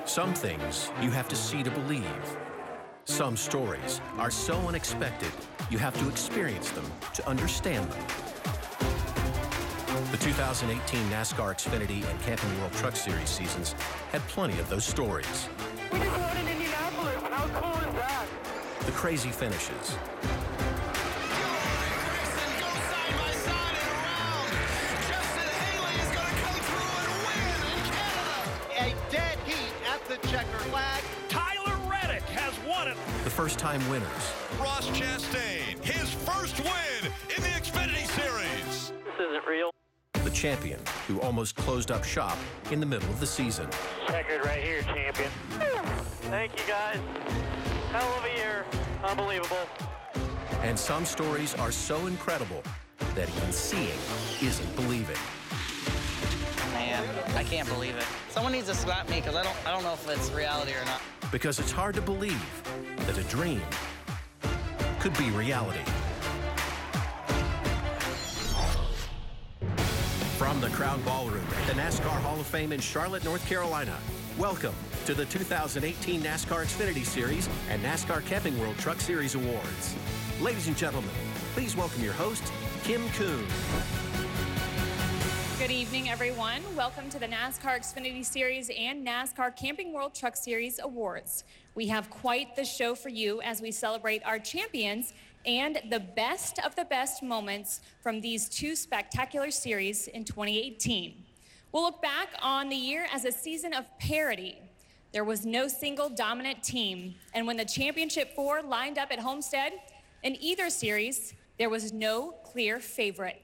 Some things you have to see to believe. Some stories are so unexpected, you have to experience them to understand them. The 2018 NASCAR Xfinity and Camping World Truck Series seasons had plenty of those stories. We just won in Indianapolis. How cool is that? The crazy finishes. Checker flag. Tyler Reddick has won it. The first-time winners. Ross Chastain, his first win in the Xfinity Series. This isn't real. The champion who almost closed up shop in the middle of the season. Record right here, champion. Thank you, guys. Hell of a year. Unbelievable. And some stories are so incredible that even seeing isn't believing. Man, I can't believe it. Someone needs to slap me because I don't know if it's reality or not. Because it's hard to believe that a dream could be reality. From the Crown Ballroom at the NASCAR Hall of Fame in Charlotte, North Carolina, welcome to the 2018 NASCAR Xfinity Series and NASCAR Camping World Truck Series Awards. Ladies and gentlemen, please welcome your host, Kim Coon. Good evening, everyone. Welcome to the NASCAR Xfinity Series and NASCAR Camping World Truck Series Awards. We have quite the show for you as we celebrate our champions and the best moments from these two spectacular series in 2018. We'll look back on the year as a season of parity. There was no single dominant team, and when the championship four lined up at Homestead, in either series, there was no clear favorite.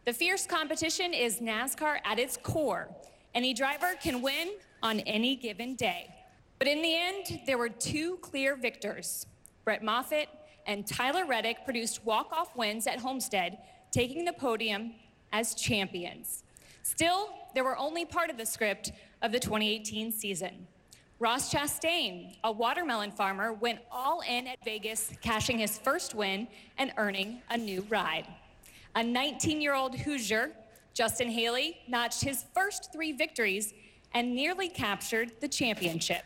The fierce competition is NASCAR at its core. Any driver can win on any given day. But in the end, there were two clear victors. Brett Moffitt and Tyler Reddick produced walk-off wins at Homestead, taking the podium as champions. Still, they were only part of the script of the 2018 season. Ross Chastain, a watermelon farmer, went all in at Vegas, cashing his first win and earning a new ride. A 19-year-old Hoosier, Justin Haley, notched his first 3 victories and nearly captured the championship.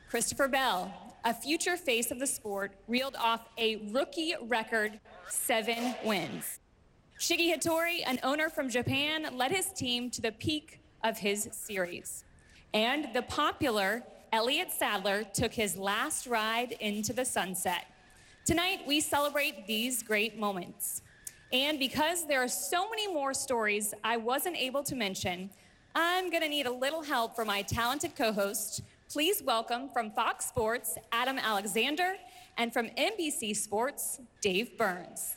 Christopher Bell, a future face of the sport, reeled off a rookie record 7 wins. Shiggy Hattori, an owner from Japan, led his team to the peak of his series. And the popular Elliott Sadler took his last ride into the sunset. Tonight, we celebrate these great moments. And because there are so many more stories I wasn't able to mention, I'm gonna need a little help from my talented co-host. Please welcome from Fox Sports, Adam Alexander, and from NBC Sports, Dave Burns.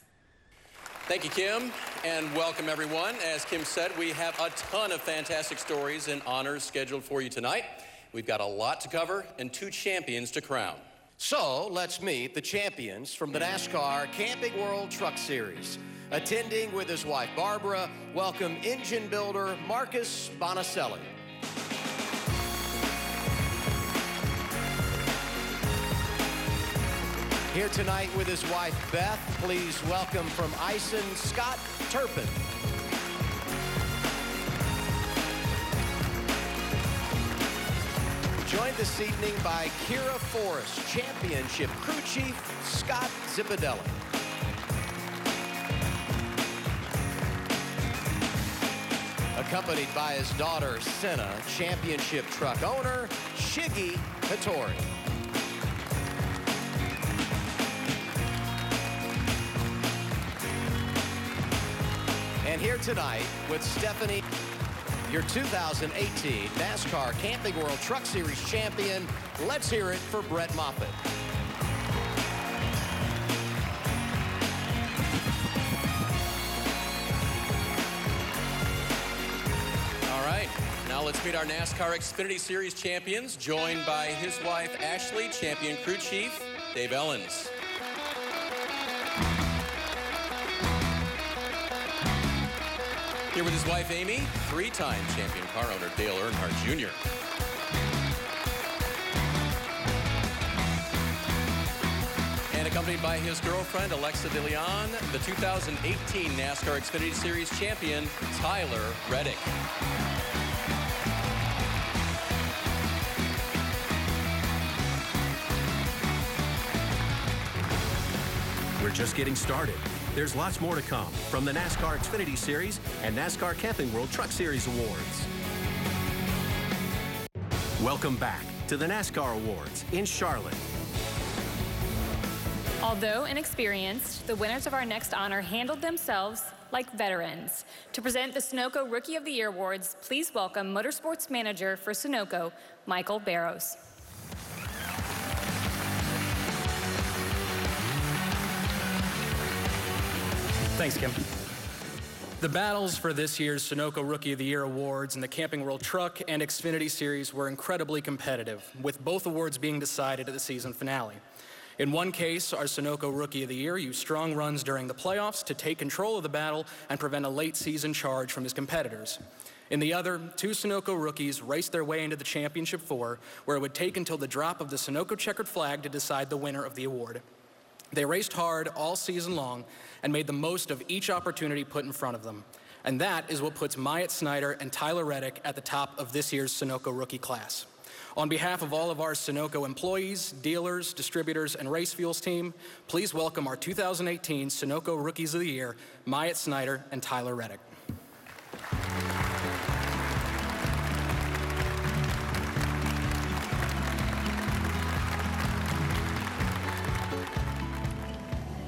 Thank you, Kim, and welcome everyone. As Kim said, we have a ton of fantastic stories and honors scheduled for you tonight. We've got a lot to cover and 2 champions to crown. So let's meet the champions from the NASCAR Camping World Truck Series. Attending with his wife, Barbara, welcome engine builder Marcus Bonicelli. Here tonight with his wife, Beth, please welcome from Ison, Scott Turpin. Joined this evening by Kira Forrest, championship crew chief, Scott Zipadelli. Accompanied by his daughter, Senna, championship truck owner, Shiggy Hattori. And here tonight with Stephanie, your 2018 NASCAR Camping World Truck Series champion. Let's hear it for Brett Moffitt. All right, now let's meet our NASCAR Xfinity Series champions, joined by his wife, Ashley, champion crew chief, Dave Ellens. Here with his wife, Amy, 3-time champion car owner, Dale Earnhardt Jr. And accompanied by his girlfriend, Alexa DeLeon, the 2018 NASCAR Xfinity Series champion, Tyler Reddick. We're just getting started. There's lots more to come from the NASCAR Xfinity Series and NASCAR Camping World Truck Series Awards. Welcome back to the NASCAR Awards in Charlotte. Although inexperienced, the winners of our next honor handled themselves like veterans. To present the Sunoco Rookie of the Year Awards, please welcome Motorsports Manager for Sunoco, Michael Barrows. Thanks, Kim. The battles for this year's Sunoco Rookie of the Year awards in the Camping World Truck and Xfinity Series were incredibly competitive, with both awards being decided at the season finale. In one case, our Sunoco Rookie of the Year used strong runs during the playoffs to take control of the battle and prevent a late season charge from his competitors. In the other, two Sunoco rookies raced their way into the championship four, where it would take until the drop of the Sunoco checkered flag to decide the winner of the award. They raced hard all season long and made the most of each opportunity put in front of them. And that is what puts Myatt Snyder and Tyler Reddick at the top of this year's Sunoco rookie class. On behalf of all of our Sunoco employees, dealers, distributors, and race fuels team, please welcome our 2018 Sunoco Rookies of the Year, Myatt Snyder and Tyler Reddick.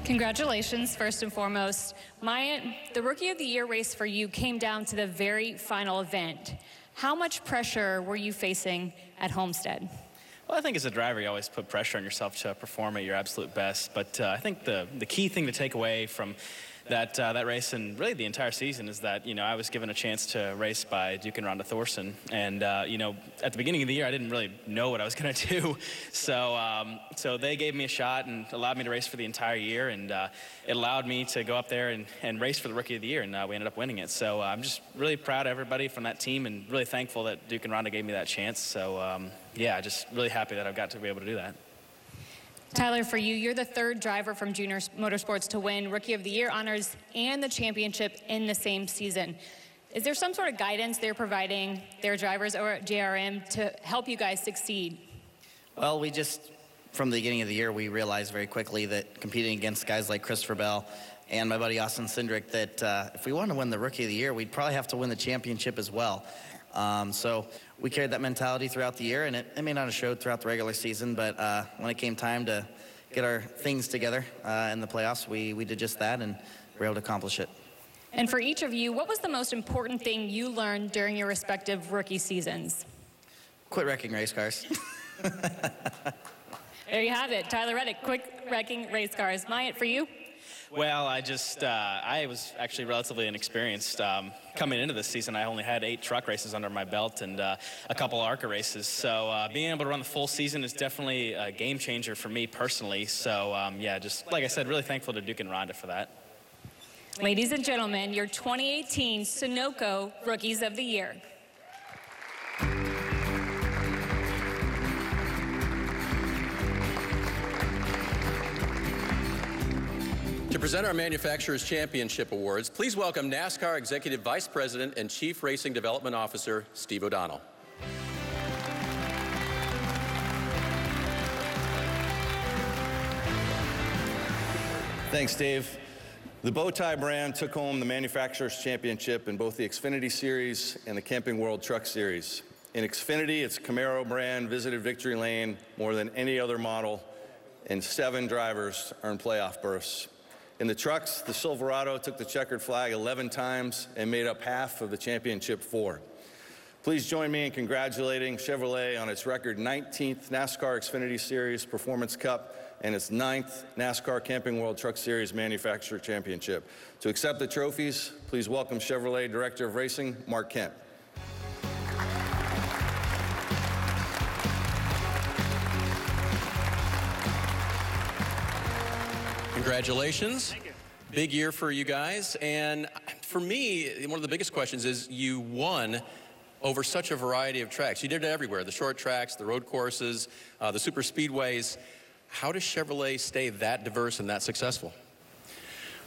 Congratulations, first and foremost. Myatt, the Rookie of the Year race for you came down to the very final event. How much pressure were you facing at Homestead? Well, I think as a driver, you always put pressure on yourself to perform at your absolute best. But I think the key thing to take away from that race and really the entire season is that, I was given a chance to race by Duke and Rhonda Thorson. And, at the beginning of the year, I didn't really know what I was going to do. So they gave me a shot and allowed me to race for the entire year. And it allowed me to go up there and race for the Rookie of the Year. And we ended up winning it. So I'm just really proud of everybody from that team and really thankful that Duke and Rhonda gave me that chance. So, just really happy that I've got to be able to do that. Tyler, for you, you're the third driver from Junior Motorsports to win Rookie of the Year honors and the championship in the same season. Is there some sort of guidance they're providing their drivers or JRM to help you guys succeed? Well, from the beginning of the year, we realized very quickly that competing against guys like Christopher Bell and my buddy Austin Cindric, that if we wanted to win the Rookie of the Year, we'd probably have to win the championship as well. So we carried that mentality throughout the year, and it may not have showed throughout the regular season, but when it came time to get our things together in the playoffs, we did just that, and were able to accomplish it. And for each of you, what was the most important thing you learned during your respective rookie seasons? Quit wrecking race cars. There you have it. Tyler Reddick, quit wrecking race cars. Myatt, for you? Well, I was actually relatively inexperienced. Coming into this season, I only had 8 truck races under my belt and a couple ARCA races. So being able to run the full season is definitely a game changer for me personally. So just like I said, really thankful to Duke and Rhonda for that. Ladies and gentlemen, your 2018 Sunoco Rookies of the Year. To present our Manufacturers Championship Awards, please welcome NASCAR Executive Vice President and Chief Racing Development Officer, Steve O'Donnell. Thanks, Dave. The Bowtie brand took home the Manufacturers Championship in both the Xfinity Series and the Camping World Truck Series. In Xfinity, its Camaro brand visited victory lane more than any other model, and 7 drivers earned playoff berths. In the trucks, the Silverado took the checkered flag 11 times and made up half of the championship 4. Please join me in congratulating Chevrolet on its record 19th NASCAR Xfinity Series Performance Cup and its 9th NASCAR Camping World Truck Series Manufacturer Championship. To accept the trophies, please welcome Chevrolet Director of Racing, Mark Kent. Congratulations. Thank you. Big year for you guys. And for me, one of the biggest questions is you won over such a variety of tracks. You did it everywhere, the short tracks, the road courses, the super speedways. How does Chevrolet stay that diverse and that successful?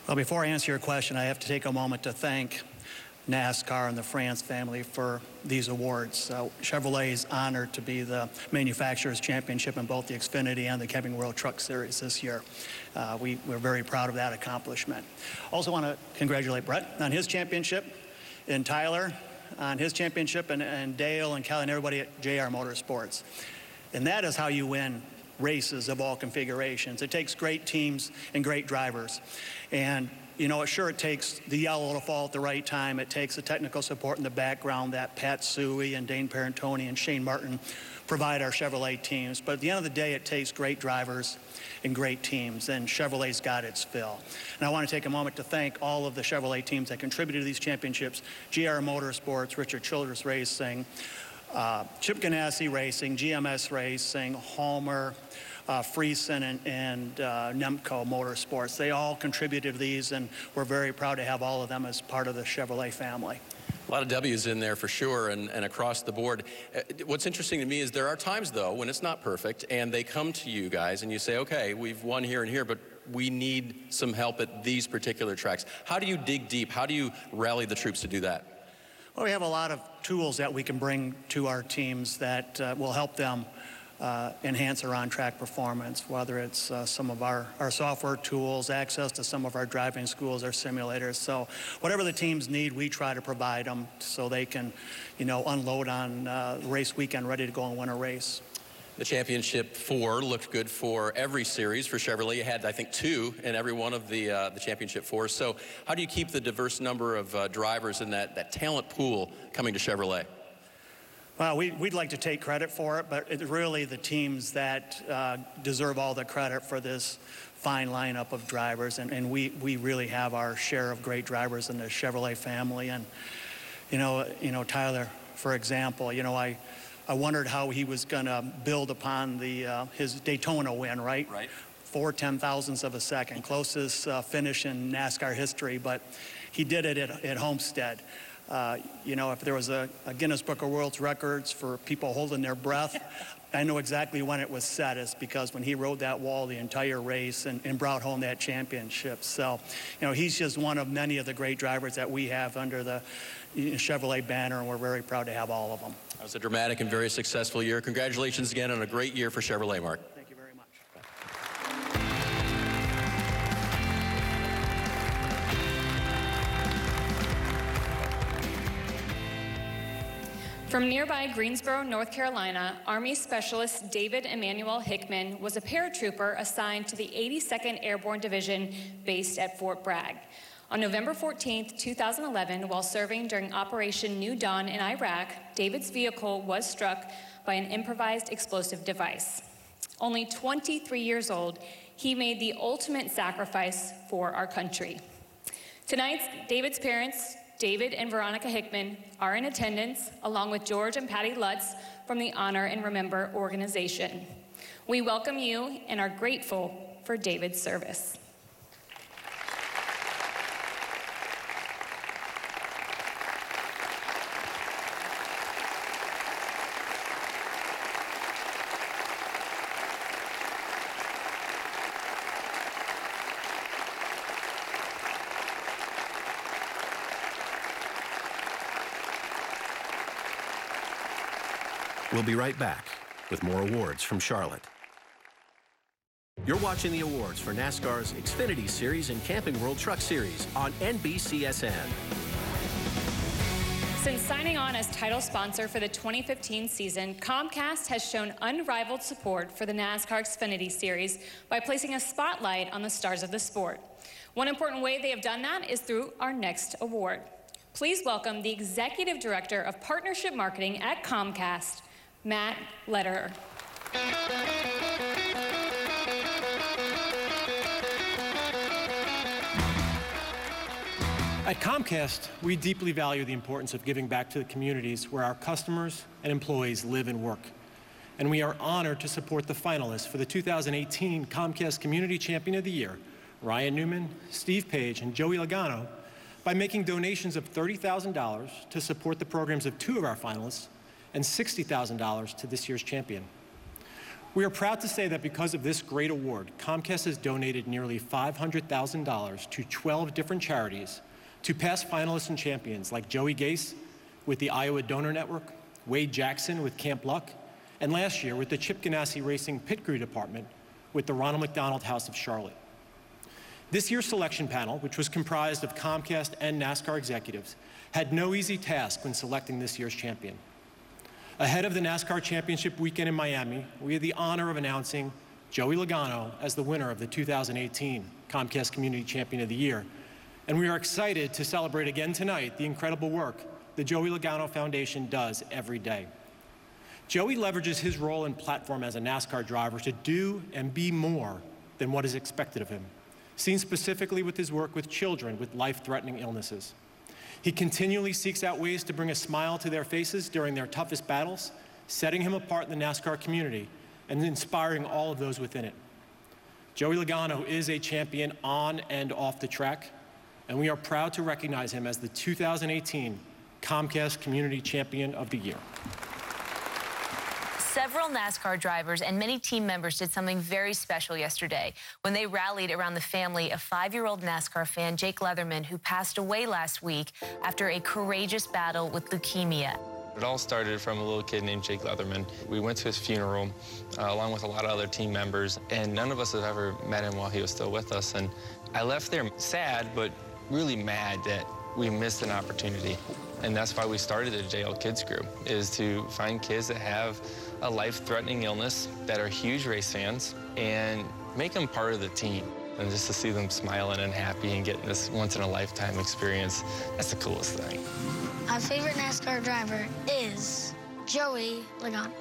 Well, before I answer your question, I have to take a moment to thank NASCAR and the France family for these awards. Chevrolet is honored to be the Manufacturers Championship in both the Xfinity and the Camping World Truck Series this year. We're very proud of that accomplishment. Also want to congratulate Brett on his championship, and Tyler on his championship, and Dale and Kelly and everybody at JR Motorsports. And that is how you win races of all configurations. It takes great teams and great drivers. And you know, sure, it takes the yellow to fall at the right time. It takes the technical support in the background that Pat Suey and Dane Parentoni and Shane Martin provide our Chevrolet teams. But at the end of the day, it takes great drivers and great teams, and Chevrolet's got its fill. And I want to take a moment to thank all of the Chevrolet teams that contributed to these championships: GR Motorsports, Richard Childress Racing, Chip Ganassi Racing, GMS Racing, Homer, Friesen, and Nemco Motorsports. They all contributed to these, and we're very proud to have all of them as part of the Chevrolet family. A lot of W's in there for sure, and across the board. What's interesting to me is there are times, though, when it's not perfect, and they come to you guys and you say, okay, we've won here and here, but we need some help at these particular tracks. How do you dig deep? How do you rally the troops to do that? Well, we have a lot of tools that we can bring to our teams that will help them enhance our on-track performance, whether it's some of our software tools, access to some of our driving schools, our simulators. So whatever the teams need, we try to provide them so they can, you know, unload on race weekend, ready to go and win a race. The Championship 4 looked good for every series for Chevrolet. You had, I think, 2 in every one of the Championship 4s. So how do you keep the diverse number of drivers in that talent pool coming to Chevrolet? Well, we'd like to take credit for it, but it's really the teams that deserve all the credit for this fine lineup of drivers, and we really have our share of great drivers in the Chevrolet family. And you know, Tyler, for example, you know, I wondered how he was going to build upon his Daytona win, right? Right. 4 10,000ths of a second, closest finish in NASCAR history, but he did it at Homestead. You know, if there was a Guinness Book of World Records for people holding their breath, I know exactly when it was set. It's because when he rode that wall the entire race and brought home that championship. So, you know, he's just one of many of the great drivers that we have under the Chevrolet banner, and we're very proud to have all of them. That was a dramatic and very successful year. Congratulations again on a great year for Chevrolet, Mark. Thank you very much. From nearby Greensboro, North Carolina, Army Specialist David Emmanuel Hickman was a paratrooper assigned to the 82nd Airborne Division based at Fort Bragg. On November 14, 2011, while serving during Operation New Dawn in Iraq, David's vehicle was struck by an improvised explosive device. Only 23 years old, he made the ultimate sacrifice for our country. Tonight, David's parents, David and Veronica Hickman, are in attendance, along with George and Patty Lutz from the Honor and Remember organization. We welcome you and are grateful for David's service. We'll be right back with more awards from Charlotte. You're watching the awards for NASCAR's Xfinity Series and Camping World Truck Series on NBCSN. Since signing on as title sponsor for the 2015 season, Comcast has shown unrivaled support for the NASCAR Xfinity Series by placing a spotlight on the stars of the sport. One important way they have done that is through our next award. Please welcome the Executive Director of Partnership Marketing at Comcast, Matt Lederer. At Comcast, we deeply value the importance of giving back to the communities where our customers and employees live and work. And we are honored to support the finalists for the 2018 Comcast Community Champion of the Year, Ryan Newman, Steve Page, and Joey Logano, by making donations of $30,000 to support the programs of 2 of our finalists and $60,000 to this year's champion. We are proud to say that because of this great award, Comcast has donated nearly $500,000 to 12 different charities to past finalists and champions like Joey Gase with the Iowa Donor Network, Wade Jackson with Camp Luck, and last year with the Chip Ganassi Racing Pit Crew Department with the Ronald McDonald House of Charlotte. This year's selection panel, which was comprised of Comcast and NASCAR executives, had no easy task when selecting this year's champion. Ahead of the NASCAR Championship weekend in Miami, we had the honor of announcing Joey Logano as the winner of the 2018 Comcast Community Champion of the Year. And we are excited to celebrate again tonight the incredible work the Joey Logano Foundation does every day. Joey leverages his role and platform as a NASCAR driver to do and be more than what is expected of him, seen specifically with his work with children with life-threatening illnesses. He continually seeks out ways to bring a smile to their faces during their toughest battles, setting him apart in the NASCAR community and inspiring all of those within it. Joey Logano is a champion on and off the track, and we are proud to recognize him as the 2018 Comcast Community Champion of the Year. Several NASCAR drivers and many team members did something very special yesterday when they rallied around the family of 5-year-old NASCAR fan Jake Leatherman, who passed away last week after a courageous battle with leukemia. It all started from a little kid named Jake Leatherman. We went to his funeral along with a lot of other team members, and none of us had ever met him while he was still with us. And I left there sad, but really mad that we missed an opportunity. And that's why we started the JL Kids Group, is to find kids that have a life-threatening illness, that are huge race fans, and make them part of the team. And just to see them smiling and happy and getting this once-in-a-lifetime experience, that's the coolest thing. My favorite NASCAR driver is Joey Logano.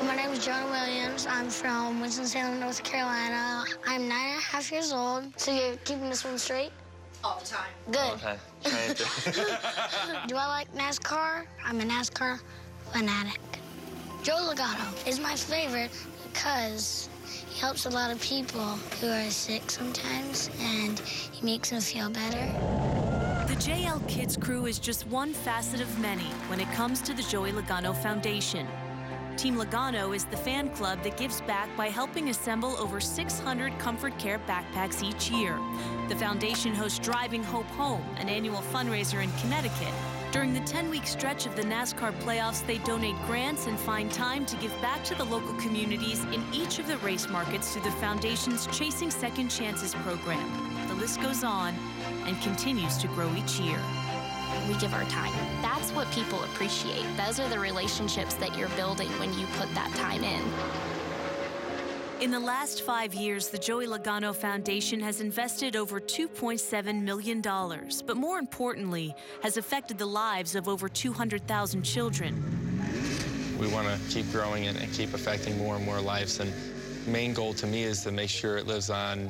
My name is Jonah Williams. I'm from Winston-Salem, North Carolina. I'm 9.5 years old. So you're keeping this one straight? All the time. Good. All the time. Trying to. Do I like NASCAR? I'm a NASCAR fanatic. Joey Logano is my favorite because he helps a lot of people who are sick sometimes, and he makes them feel better. The JL Kids Crew is just one facet of many when it comes to the Joey Logano Foundation. Team Logano is the fan club that gives back by helping assemble over 600 Comfort Care backpacks each year. The foundation hosts Driving Hope Home, an annual fundraiser in Connecticut. During the 10-week stretch of the NASCAR playoffs, they donate grants and find time to give back to the local communities in each of the race markets through the foundation's Chasing Second Chances program. The list goes on and continues to grow each year. We give our time. That's what people appreciate. Those are the relationships that you're building when you put that time in. In the last 5 years, the Joey Logano Foundation has invested over $2.7 million, but more importantly, has affected the lives of over 200,000 children. We want to keep growing and keep affecting more and more lives. And the main goal to me is to make sure it lives on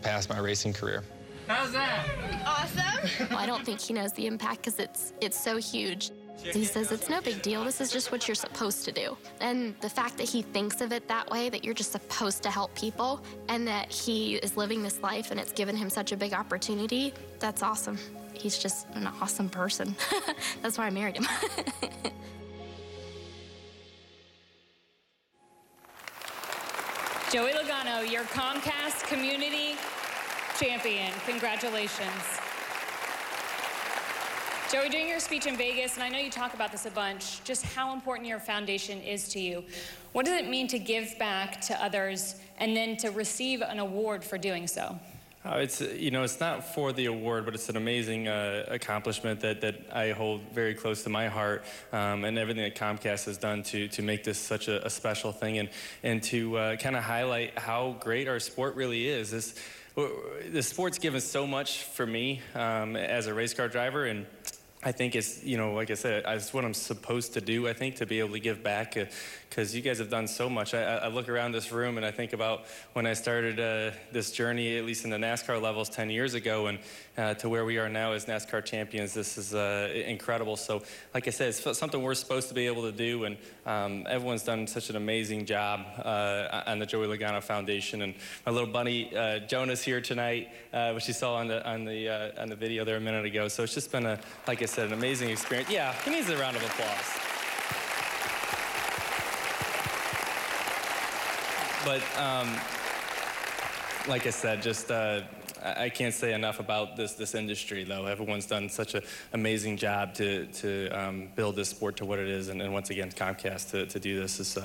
past my racing career. How's that? Awesome. Well, I don't think he knows the impact because it's so huge. He says it's no big deal. This is just what you're supposed to do. And the fact that he thinks of it that way, that you're just supposed to help people, and that he is living this life and it's given him such a big opportunity, that's awesome. He's just an awesome person. That's why I married him. Joey Logano, your Comcast Community Champion. Congratulations. Joey, during your speech in Vegas, and I know you talk about this a bunch, just how important your foundation is to you. What does it mean to give back to others and then to receive an award for doing so? It's not for the award, but it's an amazing accomplishment that I hold very close to my heart, and everything that Comcast has done to make this such a special thing, and to kind of highlight how great our sport really is. The sport's given so much for me as a race car driver, and I think it's, like I said, it's what I'm supposed to do, I think, to be able to give back, because you guys have done so much. I look around this room and I think about when I started this journey, at least in the NASCAR levels 10 years ago, and to where we are now as NASCAR champions. This is incredible. So, like I said, it's something we're supposed to be able to do, and everyone's done such an amazing job on the Joey Logano Foundation. And my little buddy Jonah's here tonight, which you saw on the video there a minute ago. So it's just been like I said, an amazing experience. Yeah, he needs a round of applause. But like I said, just I can't say enough about this industry, though. Everyone's done such an amazing job to build this sport to what it is, and once again, Comcast to do this is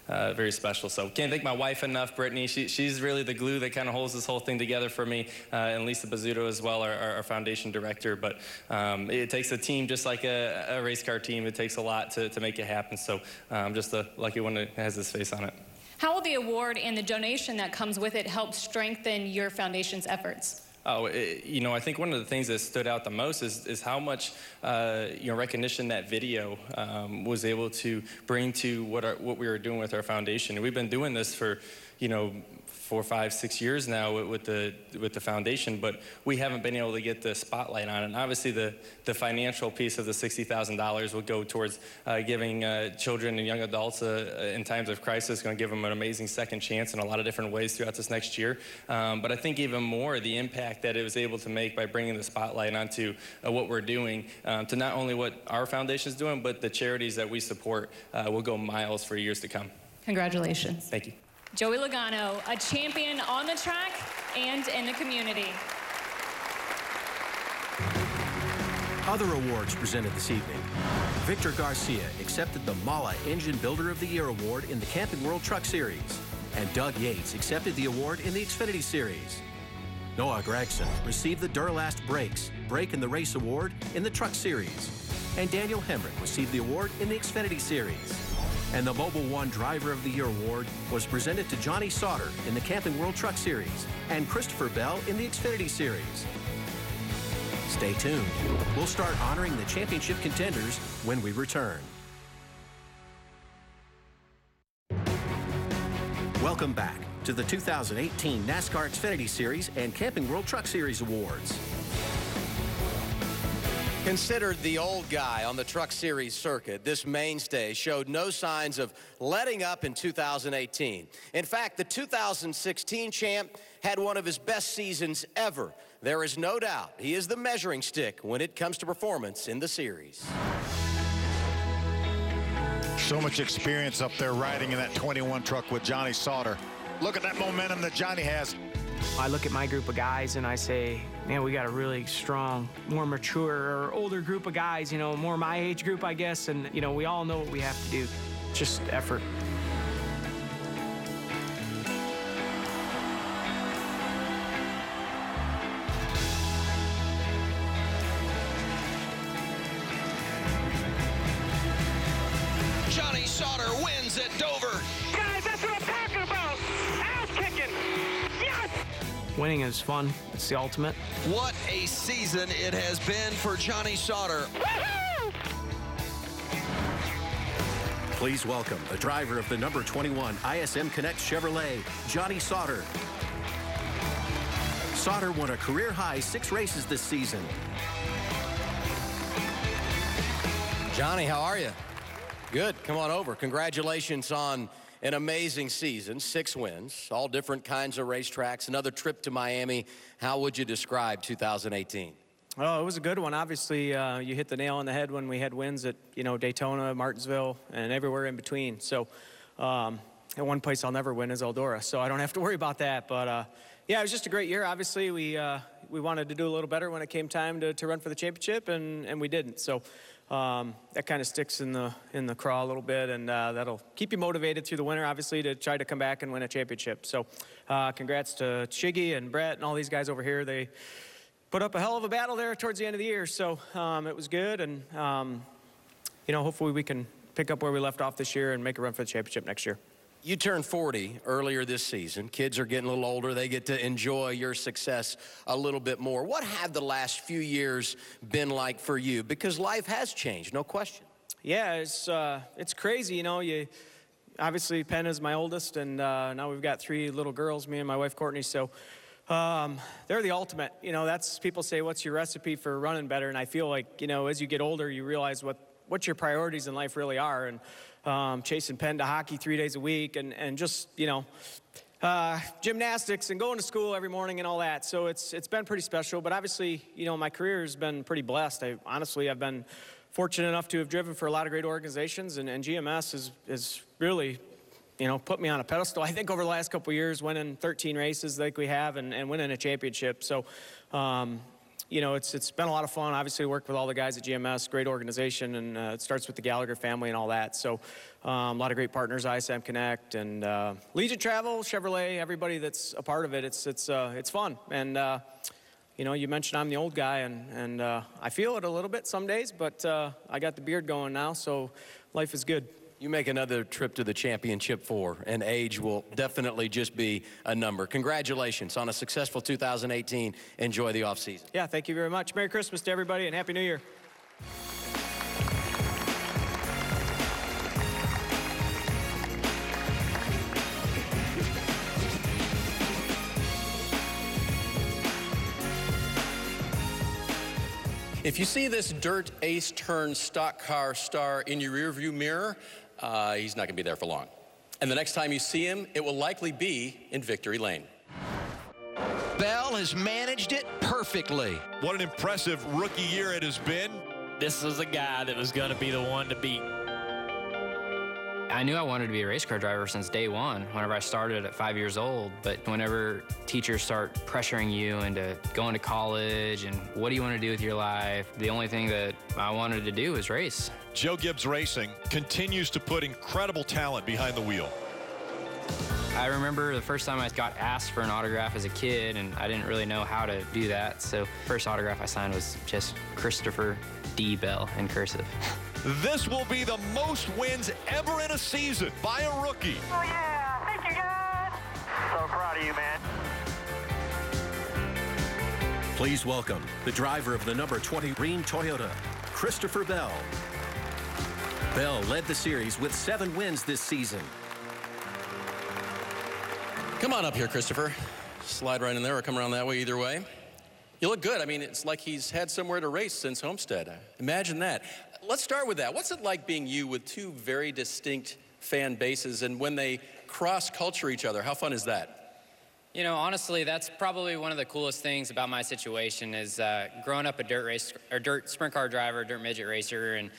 very special. So can't thank my wife enough, Brittany. She's really the glue that kind of holds this whole thing together for me, and Lisa Bizzuto as well, our foundation director. But it takes a team just like a race car team. It takes a lot to make it happen. So I'm just the lucky one that has this face on it. How will the award and the donation that comes with it help strengthen your foundation's efforts? Oh, I think one of the things that stood out the most is how much recognition that video was able to bring to what we were doing with our foundation. And we've been doing this for 4, 5, 6 years now with the foundation, but we haven't been able to get the spotlight on it. And obviously the financial piece of the $60,000 will go towards giving children and young adults in times of crisis, going to give them an amazing second chance in a lot of different ways throughout this next year. But I think even more the impact that it was able to make by bringing the spotlight onto what we're doing to not only what our foundation is doing, but the charities that we support will go miles for years to come. Congratulations. Thank you. Joey Logano, a champion on the track and in the community. Other awards presented this evening. Victor Garcia accepted the Mala Engine Builder of the Year Award in the Camping World Truck Series. And Doug Yates accepted the award in the Xfinity Series. Noah Gregson received the Duralast Brakes Brake in the Race Award in the Truck Series. And Daniel Hemrick received the award in the Xfinity Series. And the Mobile One Driver of the Year Award was presented to Johnny Sauter in the Camping World Truck Series and Christopher Bell in the Xfinity Series. Stay tuned. We'll start honoring the championship contenders when we return. Welcome back to the 2018 NASCAR Xfinity Series and Camping World Truck Series Awards. Considered the old guy on the Truck Series circuit, this mainstay showed no signs of letting up in 2018. In fact, the 2016 champ had one of his best seasons ever. There is no doubt he is the measuring stick when it comes to performance in the series. So much experience up there riding in that 21 truck with Johnny Sauter. Look at that momentum that Johnny has. I look at my group of guys and I say, man, we got a really strong, more mature or older group of guys, more my age group, I guess. And, we all know what we have to do. Just effort. Johnny Sauter wins at Dover. Guys, that's what I'm talking about. Ass kicking. Yes! Winning is fun. It's the ultimate. What a season it has been for Johnny Sauter. Please welcome the driver of the number 21 ISM Connect Chevrolet, Johnny Sauter. Sauter won a career-high 6 races this season. Johnny, how are you? Good. Come on over. Congratulations on an amazing season, 6 wins, all different kinds of racetracks, another trip to Miami. How would you describe 2018? Oh, it was a good one. Obviously, you hit the nail on the head when we had wins at, Daytona, Martinsville, and everywhere in between. So, and one place I'll never win is Eldora, so I don't have to worry about that. But, yeah, it was just a great year. Obviously, we wanted to do a little better when it came time to run for the championship, and we didn't. So that kind of sticks in the craw a little bit, and that'll keep you motivated through the winter, obviously, to try to come back and win a championship. So congrats to Shiggy and Brett and all these guys over here. They put up a hell of a battle there towards the end of the year, so it was good, and hopefully we can pick up where we left off this year and make a run for the championship next year. You turned 40 earlier this season. Kids are getting a little older. They get to enjoy your success a little bit more. What have the last few years been like for you? Because life has changed, no question. Yeah, it's crazy. Obviously Penn is my oldest, and now we've got 3 little girls, me and my wife Courtney. So they're the ultimate. That's, people say, what's your recipe for running better? And I feel like, as you get older, you realize what your priorities in life really are. And chasing Penn to hockey 3 days a week, and just, gymnastics and going to school every morning and all that. So it's been pretty special. But obviously, my career has been pretty blessed. I've been fortunate enough to have driven for a lot of great organizations, and GMS is really put me on a pedestal. I think over the last couple of years, winning 13 races like we have and winning a championship. So, it's been a lot of fun. Obviously, work with all the guys at GMS, great organization, and it starts with the Gallagher family and all that. So, a lot of great partners, ISM Connect and Legion Travel, Chevrolet, everybody that's a part of it. It's fun. And you mentioned I'm the old guy, and I feel it a little bit some days, but I got the beard going now, so life is good. You make another trip to the championship 4, and age will definitely just be a number. Congratulations on a successful 2018. Enjoy the offseason. Yeah, thank you very much. Merry Christmas to everybody, and Happy New Year. If you see this dirt ace turn stock car star in your rearview mirror, he's not going to be there for long. And the next time you see him, it will likely be in Victory Lane. Bell has managed it perfectly. What an impressive rookie year it has been. This was a guy that was going to be the one to beat. I knew I wanted to be a race car driver since day one, whenever I started at 5 years old. But whenever teachers start pressuring you into going to college and what do you want to do with your life, the only thing that I wanted to do was race. Joe Gibbs Racing continues to put incredible talent behind the wheel. I remember the first time I got asked for an autograph as a kid, and I didn't really know how to do that. So first autograph I signed was just Christopher D. Bell in cursive. This will be the most wins ever in a season by a rookie. Oh, yeah. Thank you, guys. So proud of you, man. Please welcome the driver of the number 20 green Toyota, Christopher Bell. Bell led the series with 7 wins this season. Come on up here, Christopher. Slide right in there or come around that way, either way. You look good. I mean, it's like he's had somewhere to race since Homestead. Imagine that. Let's start with that. What's it like being you with 2 very distinct fan bases, and when they cross-culture each other, how fun is that? You know, honestly, that's probably one of the coolest things about my situation is growing up a dirt sprint car driver, dirt midget racer, and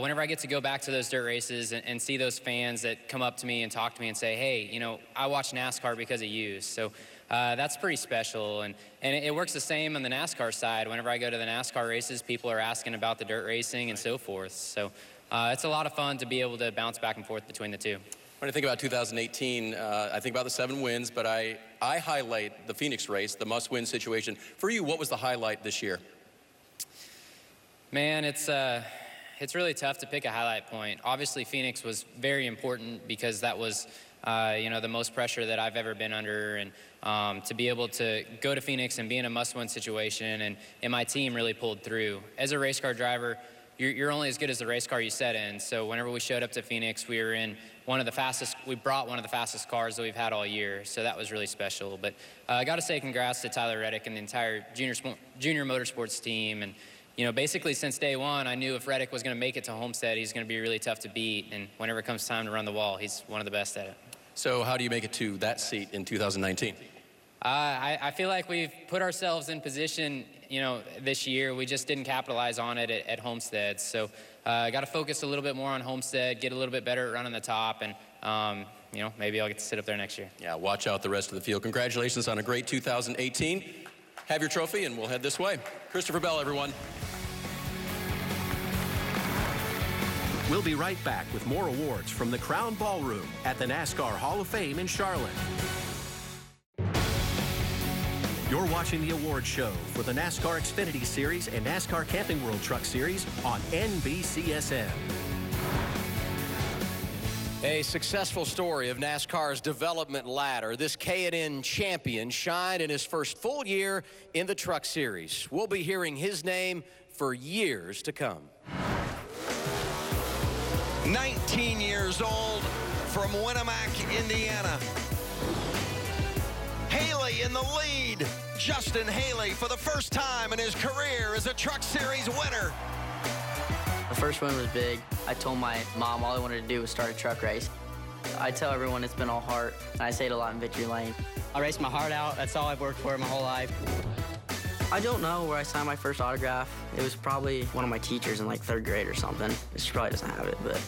whenever I get to go back to those dirt races and see those fans that come up to me and talk to me and say, hey, I watch NASCAR because of you. So that's pretty special. And it works the same on the NASCAR side. Whenever I go to the NASCAR races, people are asking about the dirt racing and so forth. So it's a lot of fun to be able to bounce back and forth between the two. When I think about 2018, I think about the 7 wins, but I highlight the Phoenix race, the must-win situation. For you, what was the highlight this year? Man, it's really tough to pick a highlight point. Obviously, Phoenix was very important because that was, the most pressure that I've ever been under. And to be able to go to Phoenix and be in a must-win situation, and my team really pulled through. As a race car driver, you're only as good as the race car you set in. So whenever we showed up to Phoenix, we were in we brought one of the fastest cars that we've had all year. So that was really special. But I got to say congrats to Tyler Reddick and the entire junior motorsports team. And basically since day one, I knew if Reddick was going to make it to Homestead, he's going to be really tough to beat. And whenever it comes time to run the wall, he's one of the best at it. So how do you make it to that seat in 2019? I feel like we've put ourselves in position, this year. We just didn't capitalize on it at Homestead. So got to focus a little bit more on Homestead, get a little bit better at running the top, and, maybe I'll get to sit up there next year. Yeah, watch out the rest of the field. Congratulations on a great 2018. Have your trophy, and we'll head this way. Christopher Bell, everyone. We'll be right back with more awards from the Crown Ballroom at the NASCAR Hall of Fame in Charlotte. You're watching the award show for the NASCAR Xfinity Series and NASCAR Camping World Truck Series on NBCSN. A successful story of NASCAR's development ladder. This K&N champion shined in his first full year in the Truck Series. We'll be hearing his name for years to come. 19 years old from Winamac, Indiana. Haley in the lead. Justin Haley, for the first time in his career, is a Truck Series winner. The first win was big. I told my mom all I wanted to do was start a truck race. I tell everyone it's been all heart, and I say it a lot in Victory Lane. I raced my heart out. That's all I've worked for my whole life. I don't know where I signed my first autograph. It was probably one of my teachers in like 3rd grade or something. She probably doesn't have it, but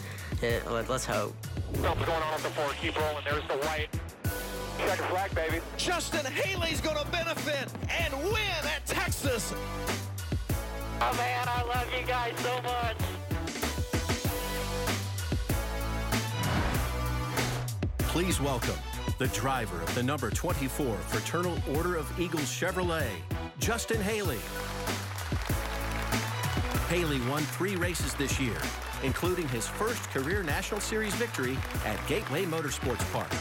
it. Let's hope. Something's going on at the 4. Keep rolling. There's the white. Second flag, baby. Justin Haley's going to benefit and win at Texas. Oh, man, I love you guys so much. Please welcome the driver of the number 24 Fraternal Order of Eagles Chevrolet, Justin Haley. Haley won 3 races this year, including his first career National Series victory at Gateway Motorsports Park.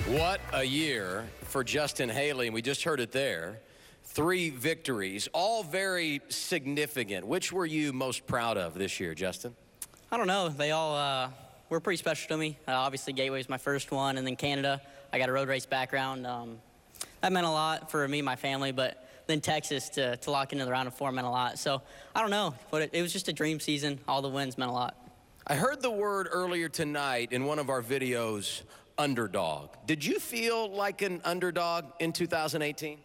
What a year for Justin Haley. We just heard it there. 3 victories, all very significant. Which were you most proud of this year, Justin? I don't know. They all were pretty special to me. Obviously, Gateway was my first one, and then Canada. I got a road race background. That meant a lot for me and my family, but then Texas to lock into the round of 4 meant a lot. So I don't know, but it was just a dream season. All the wins meant a lot. I heard the word earlier tonight in one of our videos, underdog. Did you feel like an underdog in 2018?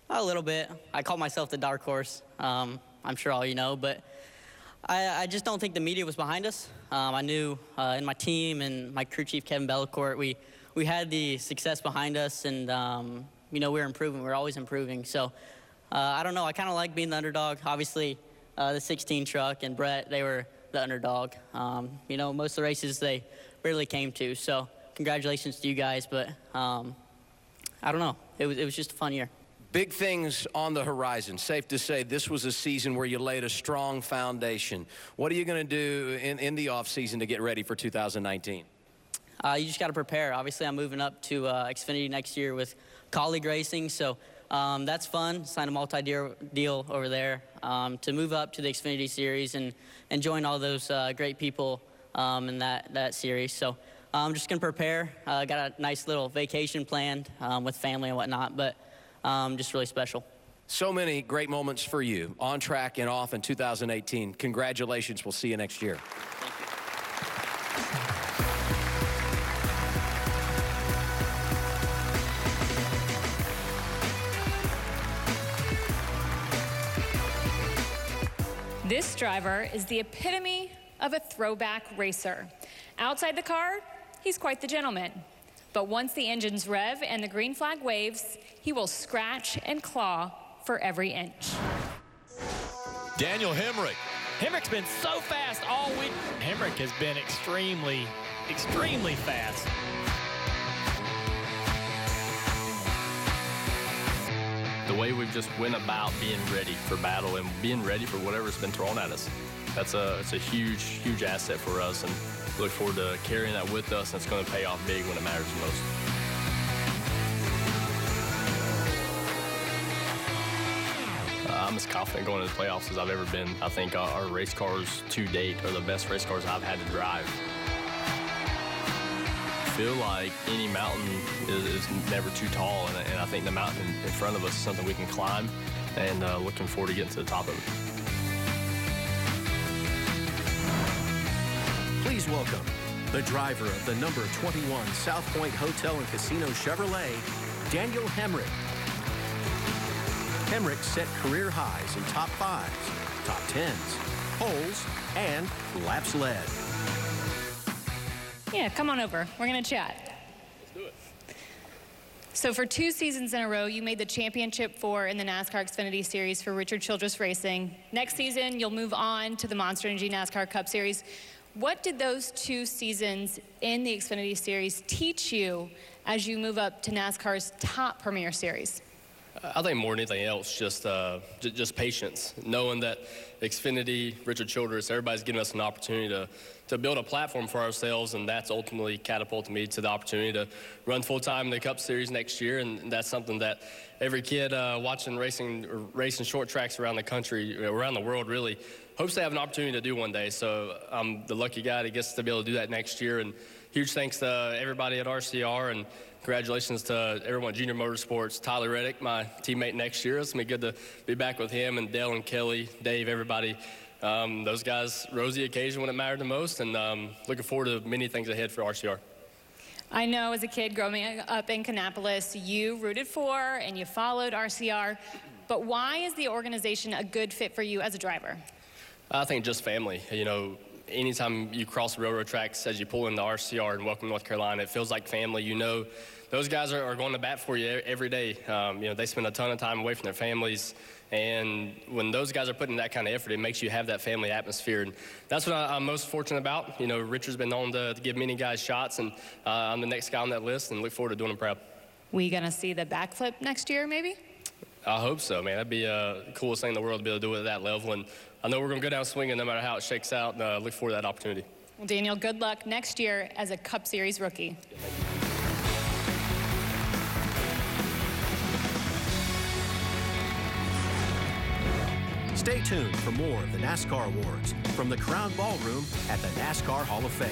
A little bit. I call myself the dark horse. I'm sure all you know, but I just don't think the media was behind us. I knew in my team and my crew chief, Kevin Bellecourt, we had the success behind us, and you know, we were improving. We were always improving. So I don't know. I kind of like being the underdog. Obviously, the 16 truck and Brett, they were the underdog. You know, most of the races they barely came to. So congratulations to you guys, but I don't know. It was just a fun year. Big things on the horizon. Safe to say this was a season where you laid a strong foundation. What are you going to do in the offseason to get ready for 2019? You just got to prepare. Obviously, I'm moving up to Xfinity next year with colleague racing, so that's fun. Sign a multi-deal over there to move up to the Xfinity series and join all those great people in that series. So I'm just going to prepare. Got a nice little vacation planned with family and whatnot, but just really special. So many great moments for you on track and off in 2018. Congratulations. We'll see you next year. This driver is the epitome of a throwback racer. Outside the car, he's quite the gentleman. But once the engines rev and the green flag waves, he will scratch and claw for every inch. Daniel Hemrick. Hemrick's been so fast all week. Hemrick has been extremely, extremely fast. The way we've just went about being ready for battle and being ready for whatever's been thrown at us. It's a huge, huge asset for us, and look forward to carrying that with us, and it's going to pay off big when it matters the most. I'm as confident going into the playoffs as I've ever been. I think our race cars to date are the best race cars I've had to drive. I feel like any mountain is never too tall, and I think the mountain in front of us is something we can climb, and looking forward to getting to the top of it. Please welcome the driver of the number 21 South Point Hotel and Casino Chevrolet, Daniel Hemrick. Hemrick set career highs in top 5s, top 10s, poles, and laps led. Yeah, come on over. We're going to chat. Let's do it. So for 2 seasons in a row, you made the championship 4 in the NASCAR Xfinity Series for Richard Childress Racing. Next season, you'll move on to the Monster Energy NASCAR Cup Series. What did those 2 seasons in the Xfinity Series teach you as you move up to NASCAR's top Premier Series? I think more than anything else, just patience, knowing that Xfinity, Richard Childress, everybody's giving us an opportunity to build a platform for ourselves, and that's ultimately catapulted me to the opportunity to run full-time in the Cup Series next year, and that's something that every kid watching racing short tracks around the country, around the world really, hopes to have an opportunity to do one day. So I'm the lucky guy that gets to be able to do that next year, and huge thanks to everybody at RCR, and congratulations to everyone at Junior Motorsports. Tyler Reddick, my teammate next year. It's going to be good to be back with him, and Dale and Kelly, Dave, everybody. Those guys rose the occasion when it mattered the most, and looking forward to many things ahead for RCR. I know as a kid growing up in Kannapolis, you rooted for and you followed RCR, but why is the organization a good fit for you as a driver? I think just family. You know, anytime you cross the railroad tracks as you pull into RCR in Welcome, North Carolina, it feels like family. You know, those guys are going to bat for you every day. You know, they spend a ton of time away from their families. And when those guys are putting that kind of effort, it makes you have that family atmosphere. And that's what I'm most fortunate about. You know, Richard's been known to give many guys shots, and I'm the next guy on that list and look forward to doing them proud. We going to see the backflip next year, maybe? I hope so, man. That'd be the coolest thing in the world to be able to do it at that level. And I know we're going to go down swinging no matter how it shakes out, and look forward to that opportunity. Well, Daniel, good luck next year as a Cup Series rookie. Stay tuned for more of the NASCAR Awards from the Crown Ballroom at the NASCAR Hall of Fame.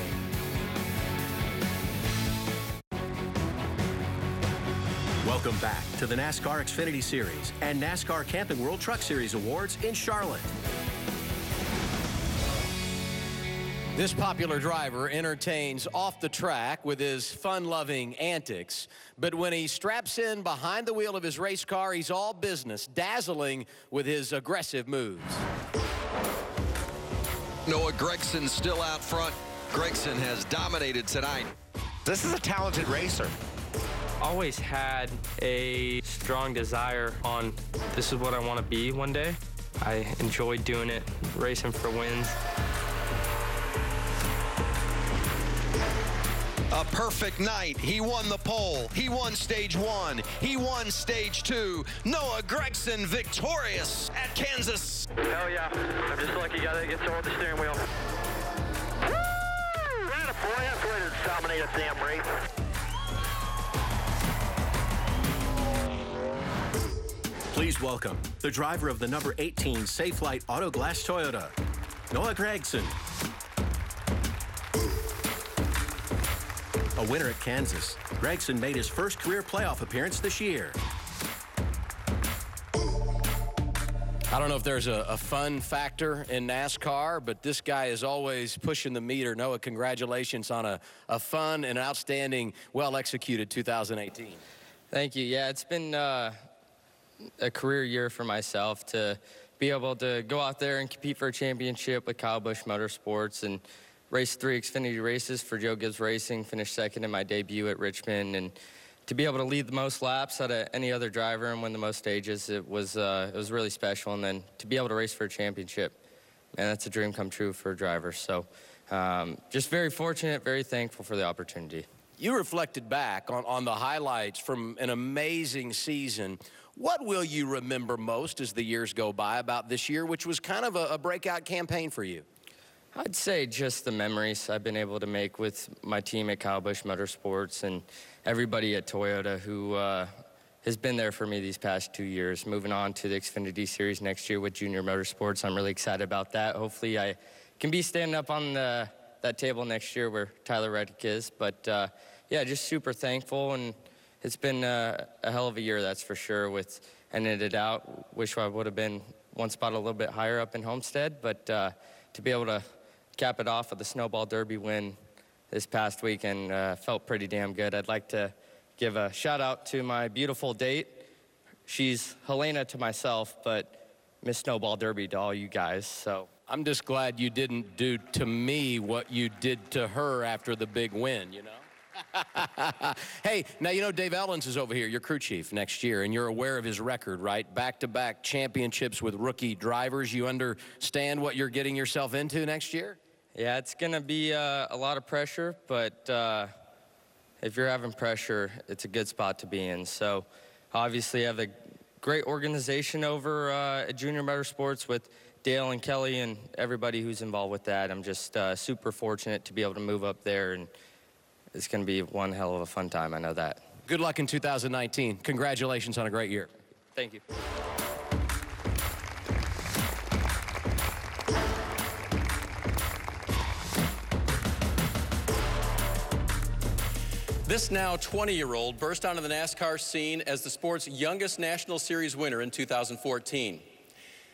Welcome back to the NASCAR Xfinity Series and NASCAR Camping World Truck Series Awards in Charlotte. This popular driver entertains off the track with his fun-loving antics, but when he straps in behind the wheel of his race car, he's all business, dazzling with his aggressive moves. Noah Gregson still out front. Gregson has dominated tonight. This is a talented racer. Always had a strong desire on this is what I want to be one day. I enjoyed doing it, racing for wins. A perfect night. He won the pole. He won stage 1. He won stage 2. Noah Gregson victorious at Kansas. Hell yeah. I'm just lucky guy that gets on the steering wheel. Woo! Right, boy. That's the way to dominate a damn race. Please welcome the driver of the number 18 Safe Light Auto Glass Toyota, Noah Gregson. A winner at Kansas, Gregson made his first career playoff appearance this year. I don't know if there's a fun factor in NASCAR, but this guy is always pushing the meter. Noah, congratulations on a fun and outstanding, well-executed 2018. Thank you. Yeah, it's been a career year for myself to be able to go out there and compete for a championship with Kyle Busch Motorsports and race 3 Xfinity races for Joe Gibbs Racing, finished second in my debut at Richmond, and to be able to lead the most laps out of any other driver and win the most stages, it was really special. And then to be able to race for a championship, man, that's a dream come true for a driver. So just very fortunate, very thankful for the opportunity. You reflected back on the highlights from an amazing season. What will you remember most as the years go by about this year, which was kind of a breakout campaign for you? I'd say just the memories I've been able to make with my team at Kyle Busch Motorsports and everybody at Toyota who has been there for me these past 2 years. Moving on to the Xfinity Series next year with Junior Motorsports, I'm really excited about that. Hopefully I can be standing up on that table next year where Tyler Reddick is. But yeah, just super thankful, and it's been a hell of a year, that's for sure, with ending it out. Wish I would have been one spot a little bit higher up in Homestead, but to be able to cap it off with the Snowball Derby win this past weekend felt pretty damn good. I'd like to give a shout out to my beautiful date. She's Helena to myself, but Miss Snowball Derby to all you guys. So I'm just glad you didn't do to me what you did to her after the big win, you know? Hey, now, you know, Dave Ellens is over here, your crew chief next year, and you're aware of his record, right? Back-to-back championships with rookie drivers. You understand what you're getting yourself into next year? Yeah, it's going to be a lot of pressure, but if you're having pressure, it's a good spot to be in. So obviously I have a great organization over at Junior Motorsports with Dale and Kelly and everybody who's involved with that. I'm just super fortunate to be able to move up there, and it's going to be one hell of a fun time. I know that. Good luck in 2019. Congratulations on a great year. Thank you. This now 20-year-old burst onto the NASCAR scene as the sport's youngest National Series winner in 2014.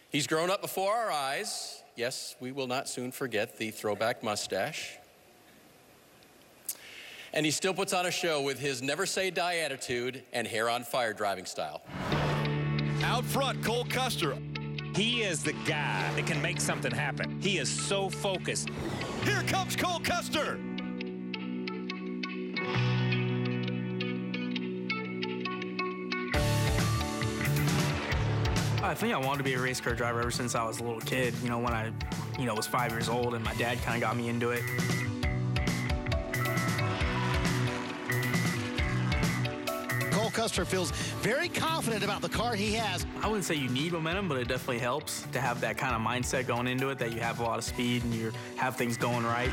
He's grown up before our eyes. Yes, we will not soon forget the throwback mustache. And he still puts on a show with his never-say-die attitude and hair-on-fire driving style. Out front, Cole Custer. He is the guy that can make something happen. He is so focused. Here comes Cole Custer. I think I wanted to be a race car driver ever since I was a little kid. You know, when I, was 5 years old and my dad kind of got me into it. Cole Custer feels very confident about the car he has. I wouldn't say you need momentum, but it definitely helps to have that kind of mindset going into it, that you have a lot of speed and you have things going right.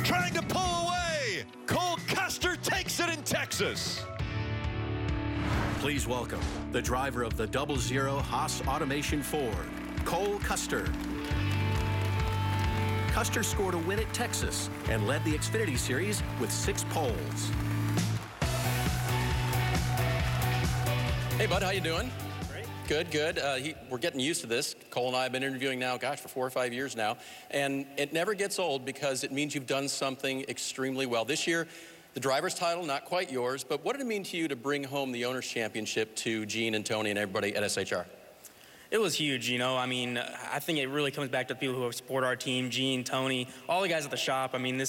Trying to pull away. Cole Custer takes it in Texas. Please welcome the driver of the 00 Haas Automation Ford, Cole Custer. Custer scored a win at Texas and led the Xfinity Series with 6 poles. Hey, bud, how you doing? Great. Good, good. We're getting used to this. Cole and I have been interviewing now, gosh, for 4 or 5 years now. And it never gets old because it means you've done something extremely well. This year, the driver's title, not quite yours, but what did it mean to you to bring home the Owners' Championship to Gene and Tony and everybody at SHR? It was huge, I mean, I think it really comes back to the people who support our team, Gene, Tony, all the guys at the shop. I mean,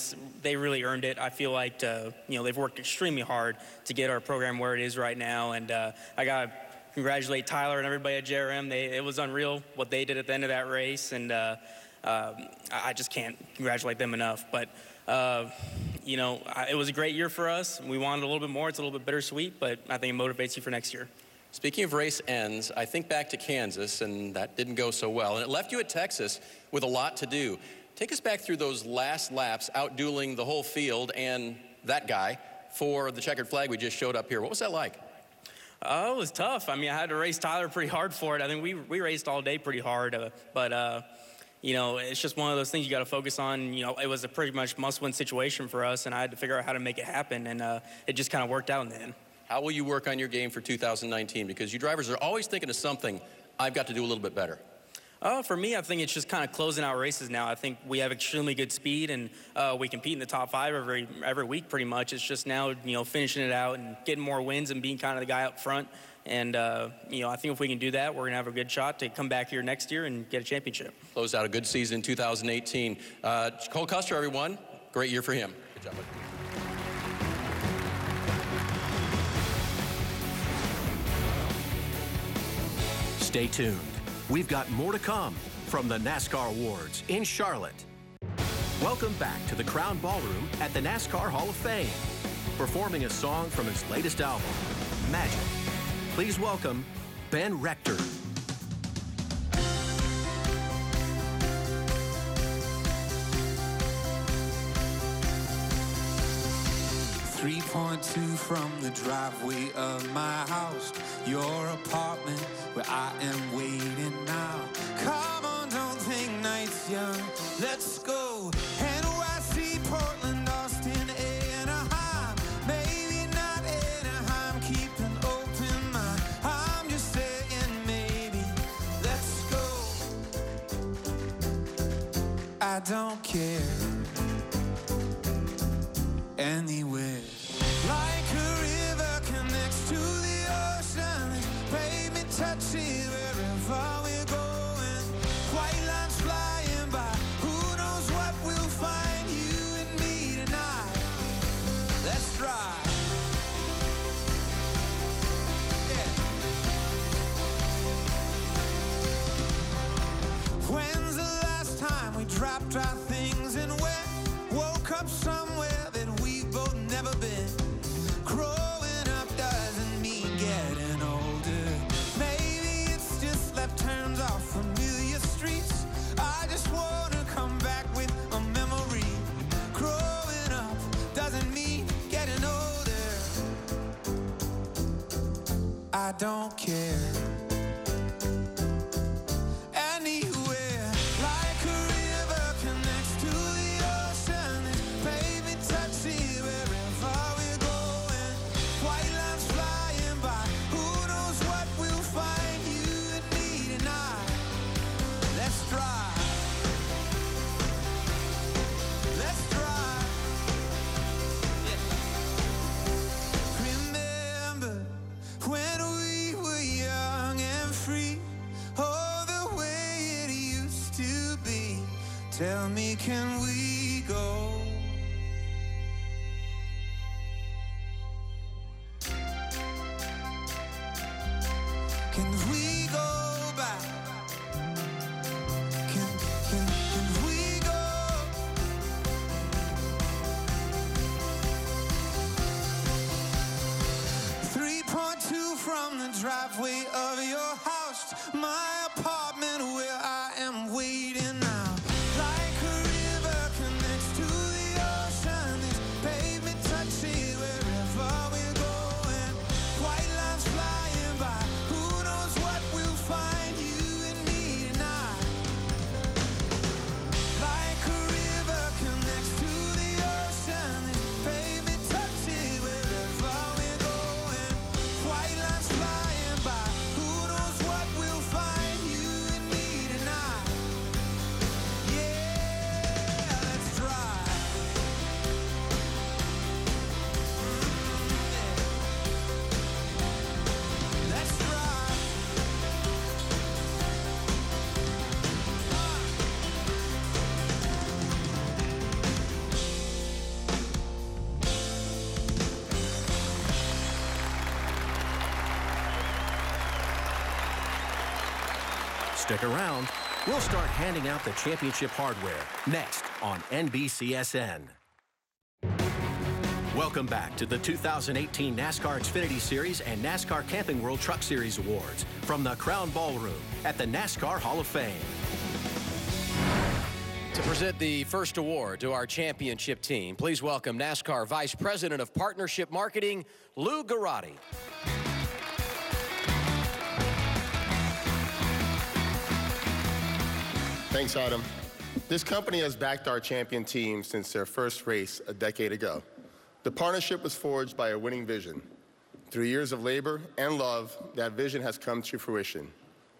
they really earned it. I feel like, they've worked extremely hard to get our program where it is right now. And I got to congratulate Tyler and everybody at JRM. It was unreal what they did at the end of that race. And I just can't congratulate them enough. But, it was a great year for us. We wanted a little bit more. It's a little bit bittersweet, but I think it motivates you for next year. Speaking of race ends, I think back to Kansas, and that didn't go so well. And it left you at Texas with a lot to do. Take us back through those last laps, outdueling the whole field and that guy for the checkered flag we just showed up here. What was that like? It was tough. I mean, I had to race Tyler pretty hard for it. I think we raced all day pretty hard, but it's just one of those things you got to focus on. It was a pretty much must-win situation for us, and I had to figure out how to make it happen, and it just kind of worked out in the end. How will you work on your game for 2019? Because you drivers are always thinking of something, I've got to do a little bit better. For me, I think it's just kind of closing out races now. I think we have extremely good speed, and we compete in the top 5 every week pretty much. It's just now, finishing it out and getting more wins and being kind of the guy up front. And, I think if we can do that, we're going to have a good shot to come back here next year and get a championship. Close out a good season in 2018. Cole Custer, everyone. Great year for him. Good job, buddy. Stay tuned. We've got more to come from the NASCAR Awards in Charlotte. Welcome back to the Crown Ballroom at the NASCAR Hall of Fame. Performing a song from his latest album, Magic. Please welcome Ben Rector. 3.2 from the driveway of my house, your apartment where I am waiting now. Come on, don't think night's young. Let's go. NYC, Portland, Austin, Anaheim. Maybe not Anaheim, keep an open mind. I'm just saying maybe. Let's go. I don't care. Anywhere. Like a river connects to the ocean, pavement touching wherever we're going. White lines flying by, who knows what we'll find, you and me tonight. Let's drive. Yeah. When's the last time we dropped our things and went? Woke up somewhere that we've both never been. Growing up doesn't mean getting older. Maybe it's just left turns off familiar streets. I just wanna come back with a memory. Growing up doesn't mean getting older. I don't care. Anywhere, like a river connects to the ocean. Pavement touching wherever we're going. White lines flying by, who knows what we'll find, you and me tonight. Let's drive. Let's drive. Yeah. Remember when we were young. Tell me, can we go? Can we go back? Can we go? 3.2 from the driveway of your house to my apartment where I am waiting now. Like a river connects to the ocean, this pavement touching wherever we're going. White lines flying by, who knows what we'll find, you and me tonight. Like a river connects to the ocean, this pavement touching wherever we're going. White lines flying by, who knows what we'll find, you and me tonight. Yeah, let's drive. Let's drive. Stick around. We'll start handing out the championship hardware next on NBCSN. Welcome back to the 2018 NASCAR Xfinity Series and NASCAR Camping World Truck Series Awards from the Crown Ballroom at the NASCAR Hall of Fame. To present the first award to our championship team, please welcome NASCAR Vice President of Partnership Marketing, Lou Garotti. Thanks, Adam. This company has backed our champion team since their first race a decade ago. The partnership was forged by a winning vision. Through years of labor and love, that vision has come to fruition.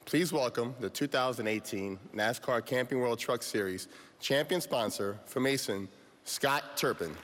Please welcome the 2018 NASCAR Camping World Truck Series champion sponsor for Mason, Scott Turpin.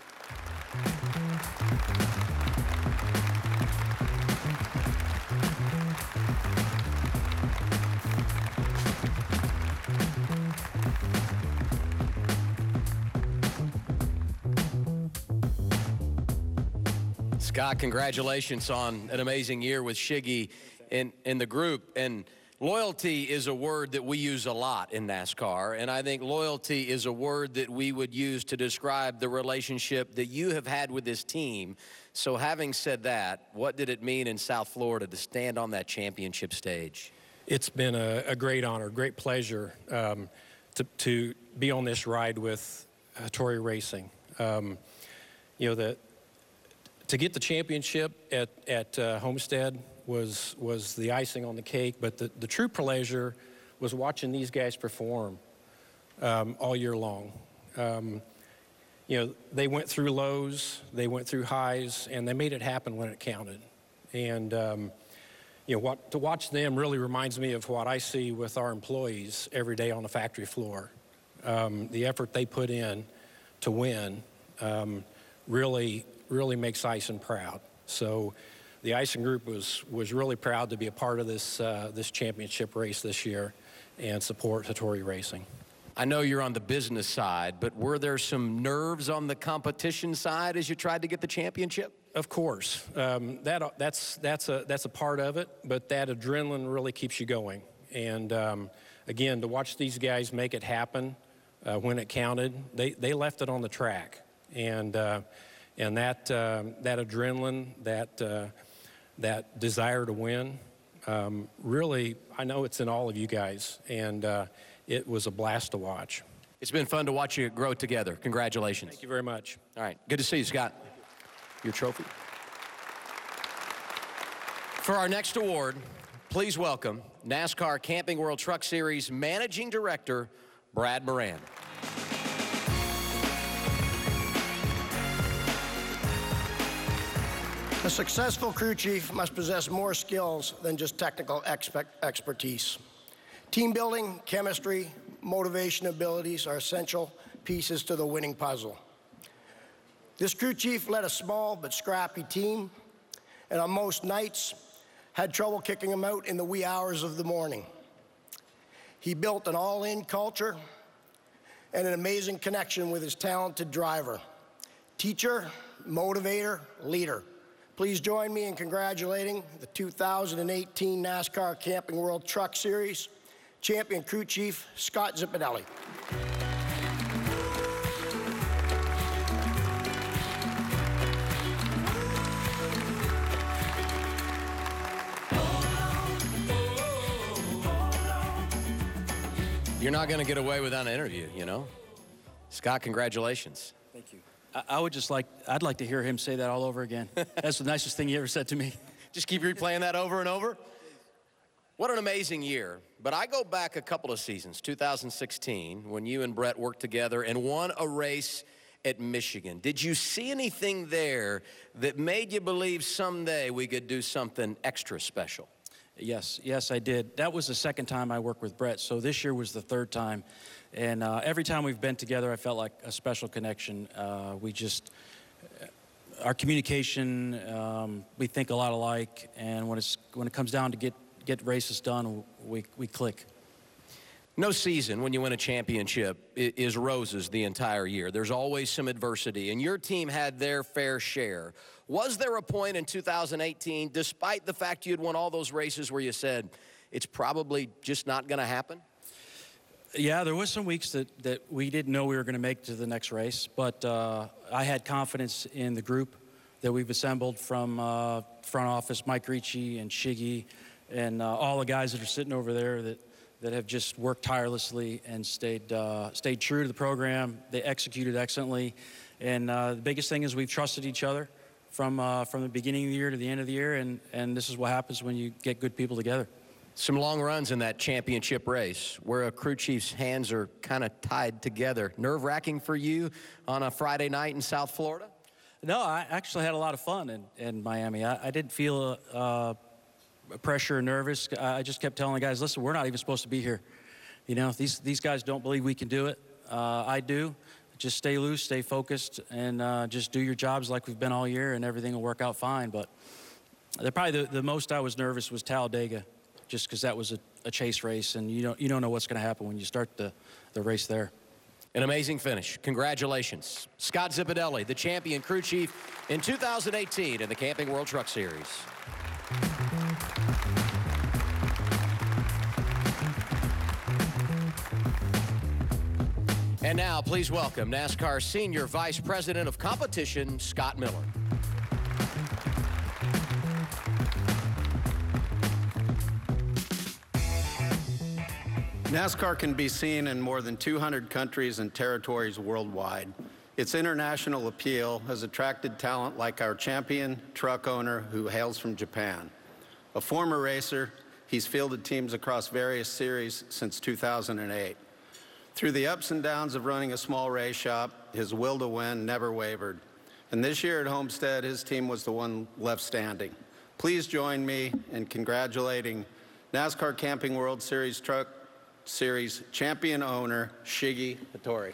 Scott, congratulations on an amazing year with Shiggy in the group. And loyalty is a word that we use a lot in NASCAR, and I think loyalty is a word that we would use to describe the relationship that you have had with this team. So having said that, what did it mean in South Florida to stand on that championship stage? It's been a great honor, great pleasure to be on this ride with Hattori Racing. To get the championship at Homestead was the icing on the cake, but the true pleasure was watching these guys perform all year long. They went through lows, they went through highs, and they made it happen when it counted. And to watch them really reminds me of what I see with our employees every day on the factory floor. The effort they put in to win really makes Ison proud. So the Ison group was really proud to be a part of this championship race this year and support Hattori Racing. I know you're on the business side, but were there some nerves on the competition side as you tried to get the championship? Of course, that's a part of it, but that adrenaline really keeps you going. And again, to watch these guys make it happen when it counted, they left it on the track, and that adrenaline, that desire to win, really, I know it's in all of you guys, and it was a blast to watch. It's been fun to watch you grow together. Congratulations. Thank you very much. All right, good to see you, Scott. Your trophy. For our next award, please welcome NASCAR Camping World Truck Series Managing Director, Brad Moran. A successful crew chief must possess more skills than just technical expertise. Team building, chemistry, motivation abilities are essential pieces to the winning puzzle. This crew chief led a small but scrappy team, and on most nights had trouble kicking them out in the wee hours of the morning. He built an all-in culture and an amazing connection with his talented driver. Teacher, motivator, leader. Please join me in congratulating the 2018 NASCAR Camping World Truck Series champion crew chief, Scott Zipadelli. You're not going to get away without an interview, you know? Scott, congratulations. Thank you. I'd like to hear him say that all over again. That's the nicest thing he ever said to me. Just keep replaying that over and over? What an amazing year. But I go back a couple of seasons, 2016, when you and Brett worked together and won a race at Michigan. Did you see anything there that made you believe someday we could do something extra special? Yes, I did. That was the second time I worked with Brett, so this year was the third time. And every time we've been together, I felt like a special connection. Our communication, we think a lot alike, and when it comes down to get races done, we click. No season when you win a championship is roses the entire year. There's always some adversity, and your team had their fair share. Was there a point in 2018, despite the fact you had won all those races, where you said, it's probably just not going to happen? Yeah, there was some weeks that we didn't know we were going to make it to the next race, but I had confidence in the group that we've assembled from front office, Mike Ricci and Shiggy, and all the guys that are sitting over there that have just worked tirelessly and stayed true to the program. They executed excellently, and the biggest thing is we've trusted each other from the beginning of the year to the end of the year, and this is what happens when you get good people together. Some long runs in that championship race where a crew chief's hands are kind of tied together. Nerve-wracking for you on a Friday night in South Florida? No, I actually had a lot of fun in Miami. I didn't feel pressure or nervous. I just kept telling the guys, listen, we're not even supposed to be here. You know, these guys don't believe we can do it. I do. Just stay loose, stay focused, and just do your jobs like we've been all year, and everything will work out fine. But probably the most I was nervous was Talladega, just because that was a chase race, and you don't know what's going to happen when you start the race there. An amazing finish. Congratulations. Scott Zipadelli, the champion crew chief in 2018 in the Camping World Truck Series. And now, please welcome NASCAR Senior Vice President of Competition, Scott Miller. NASCAR can be seen in more than 200 countries and territories worldwide. Its international appeal has attracted talent like our champion truck owner who hails from Japan. A former racer, he's fielded teams across various series since 2008. Through the ups and downs of running a small race shop, his will to win never wavered. And this year at Homestead, his team was the one left standing. Please join me in congratulating NASCAR Camping World Series Truck Series champion owner, Shiggy Hattori.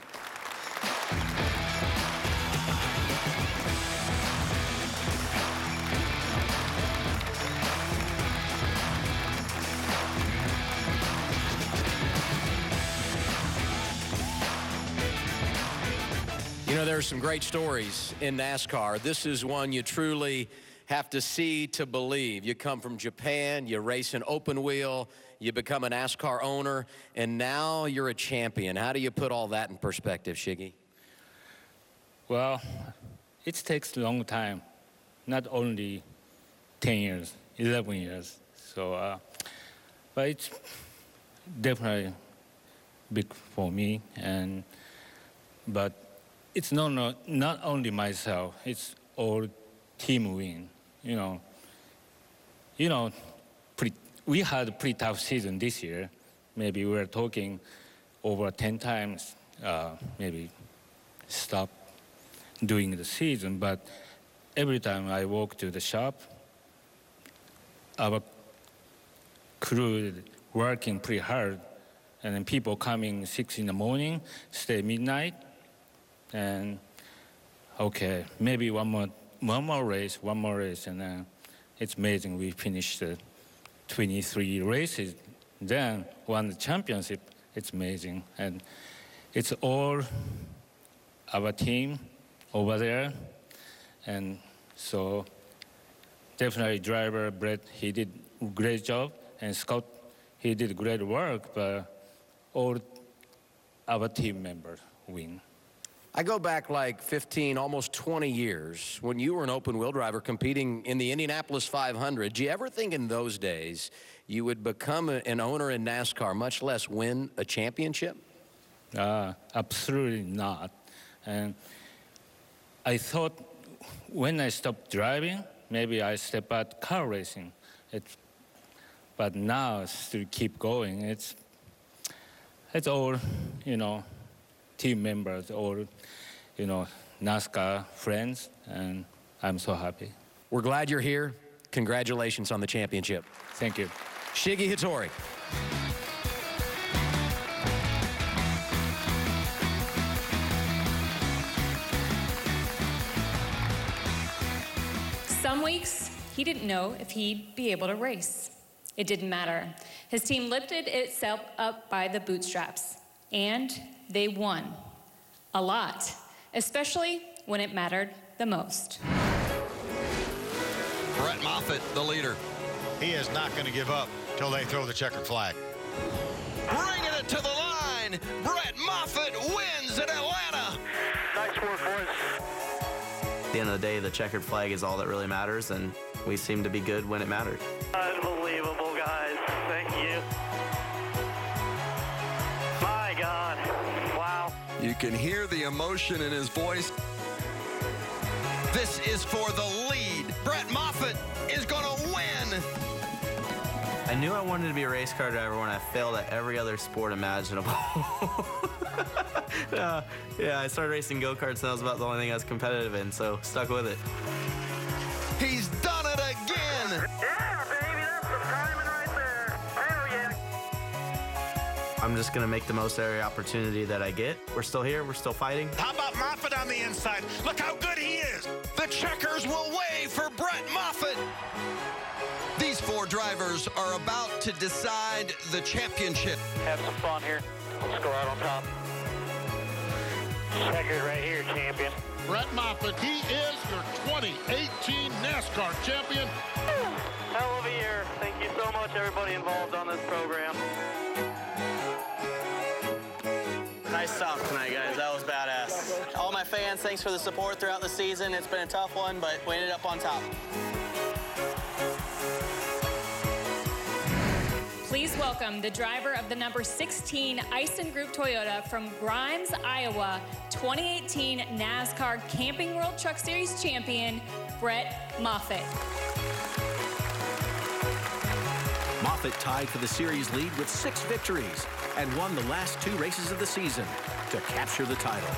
You know, there are some great stories in NASCAR. This is one you truly have to see to believe. You come from Japan, you race an open wheel, you become a NASCAR owner, and now you're a champion. How do you put all that in perspective, Shiggy? Well, it takes a long time, not only 10 years, 11 years. So, but it's definitely big for me. But it's not only myself, it's all team win. We had a pretty tough season this year. Maybe we were talking over 10 times, maybe stop doing the season. But every time I walk to the shop, our crew working pretty hard, and then people coming 6 in the morning, stay midnight, and okay, maybe one more race, and then it's amazing. We finished 23 races, then won the championship. It's amazing. And it's all our team over there. And so definitely driver Brett, he did a great job. And Scott, he did great work, but all our team members win. I go back like 15, almost 20 years when you were an open-wheel driver competing in the Indianapolis 500. Do you ever think in those days you would become an owner in NASCAR, much less win a championship? Absolutely not. And I thought when I stopped driving, maybe I step out car racing. But now to keep going, it's all, you know, team members, all, you know, NASCAR friends, and I'm so happy. We're glad you're here. Congratulations on the championship. Thank you. Shiggy Hattori. Some weeks, he didn't know if he'd be able to race. It didn't matter. His team lifted itself up by the bootstraps, and they won. A lot, especially when it mattered the most. Brett Moffitt, the leader. He is not going to give up till they throw the checkered flag. Bringing it to the line, Brett Moffitt wins at Atlanta. Nice work, boys. At the end of the day, the checkered flag is all that really matters, and we seem to be good when it mattered. Unbelievable, guys. Thank you. My God. Wow. You can hear the emotion in his voice. This is for the lead. Brett Moffitt is going to win. I knew I wanted to be a race car driver when I failed at every other sport imaginable. Yeah, I started racing go-karts, and that was about the only thing I was competitive in, so stuck with it. He's done it again. Yeah, baby, that's the timing right there. Hell yeah. I'm just going to make the most of every opportunity that I get. We're still here. We're still fighting. How about Moffitt on the inside? Look how good he is. The checkers will wave for Brett Moffitt. These four drivers are about to decide the championship. Have some fun here. Let's go out on top. Checkered right here, champion. Brett Moffitt, he is your 2018 NASCAR champion. Hell of a year. Thank you so much, everybody involved on this program. Nice stop tonight, guys. That was badass. All my fans, thanks for the support throughout the season. It's been a tough one, but we ended up on top. Please welcome the driver of the number 16 Ison Group Toyota from Grimes, Iowa, 2018 NASCAR Camping World Truck Series champion, Brett Moffitt. Moffitt tied for the series lead with 6 victories and won the last 2 races of the season to capture the title.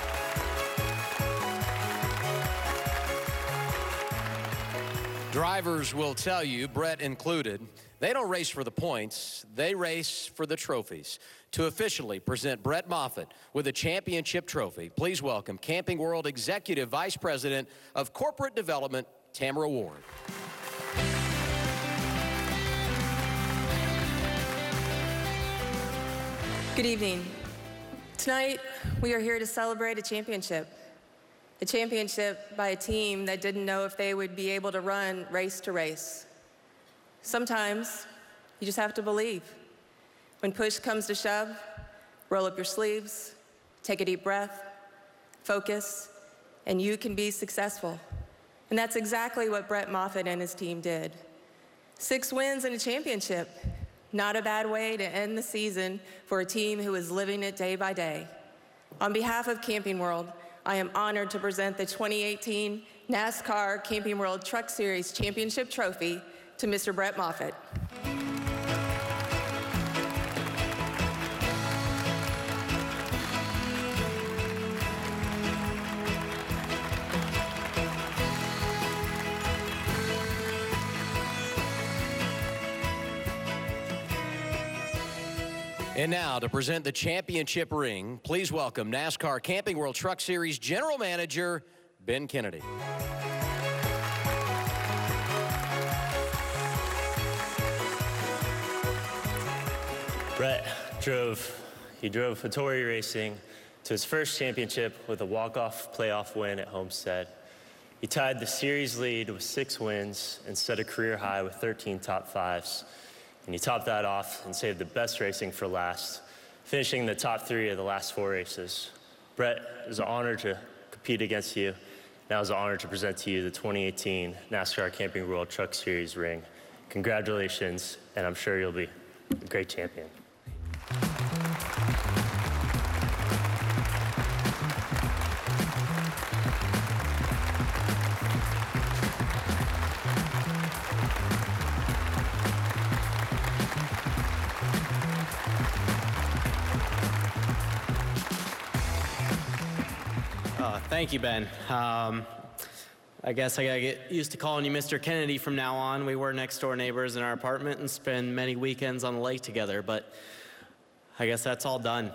Drivers will tell you, Brett included, they don't race for the points, they race for the trophies. To officially present Brett Moffitt with a championship trophy, please welcome Camping World Executive Vice President of Corporate Development, Tamara Ward. Good evening. Tonight, we are here to celebrate a championship by a team that didn't know if they would be able to run race to race. Sometimes, you just have to believe. When push comes to shove, roll up your sleeves, take a deep breath, focus, and you can be successful. And that's exactly what Brett Moffitt and his team did. 6 wins and a championship. Not a bad way to end the season for a team who is living it day by day. On behalf of Camping World, I am honored to present the 2018 NASCAR Camping World Truck Series Championship Trophy to Mr. Brett Moffitt. And now, to present the championship ring, please welcome NASCAR Camping World Truck Series General Manager, Ben Kennedy. Brett drove Hattori Racing to his first championship with a walk-off playoff win at Homestead. He tied the series lead with 6 wins and set a career high with 13 top 5s. And he topped that off and saved the best racing for last, finishing the top 3 of the last 4 races. Brett, it was an honor to compete against you. Now it's an honor to present to you the 2018 NASCAR Camping World Truck Series ring. Congratulations, and I'm sure you'll be a great champion. Thank you, Ben. I guess I gotta get used to calling you Mr. Kennedy from now on. We were next door neighbors in our apartment and spend many weekends on the lake together, but I guess that's all done.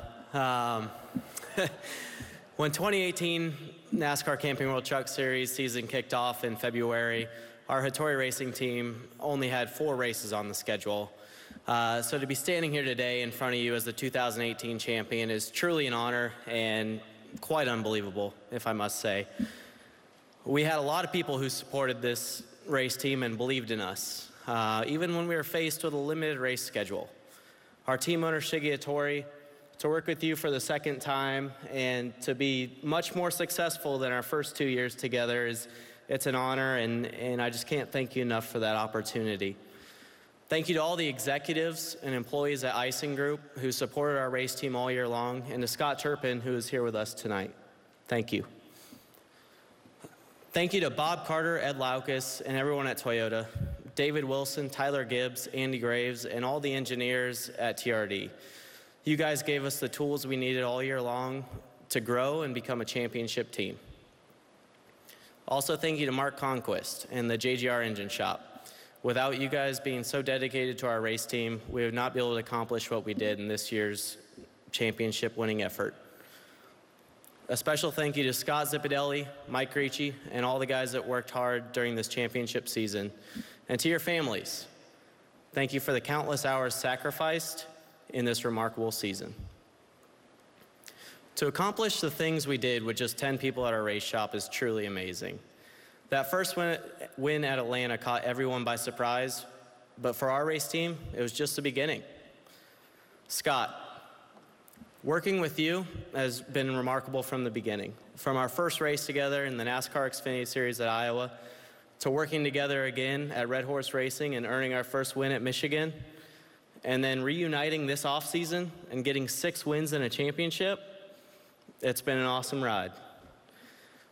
When 2018 NASCAR Camping World Truck Series season kicked off in February, our Hattori racing team only had 4 races on the schedule. So to be standing here today in front of you as the 2018 champion is truly an honor and quite unbelievable, if I must say. We had a lot of people who supported this race team and believed in us, even when we were faced with a limited race schedule. Our team owner, Shiggy Hattori, to work with you for the second time and to be much more successful than our first 2 years together it's an honor, and I just can't thank you enough for that opportunity. Thank you to all the executives and employees at Icing Group who supported our race team all year long, and to Scott Turpin, who is here with us tonight. Thank you. Thank you to Bob Carter, Ed Laukus, and everyone at Toyota, David Wilson, Tyler Gibbs, Andy Graves, and all the engineers at TRD. You guys gave us the tools we needed all year long to grow and become a championship team. Also, thank you to Mark Conquest and the JGR Engine Shop. Without you guys being so dedicated to our race team, we would not be able to accomplish what we did in this year's championship winning effort. A special thank you to Scott Zipadelli, Mike Ricci, and all the guys that worked hard during this championship season. And to your families, thank you for the countless hours sacrificed in this remarkable season. To accomplish the things we did with just 10 people at our race shop is truly amazing. That first win at Atlanta caught everyone by surprise, but for our race team, it was just the beginning. Scott, working with you has been remarkable from the beginning. From our first race together in the NASCAR Xfinity Series at Iowa, to working together again at Red Horse Racing and earning our first win at Michigan, and then reuniting this offseason and getting 6 wins in a championship, it's been an awesome ride.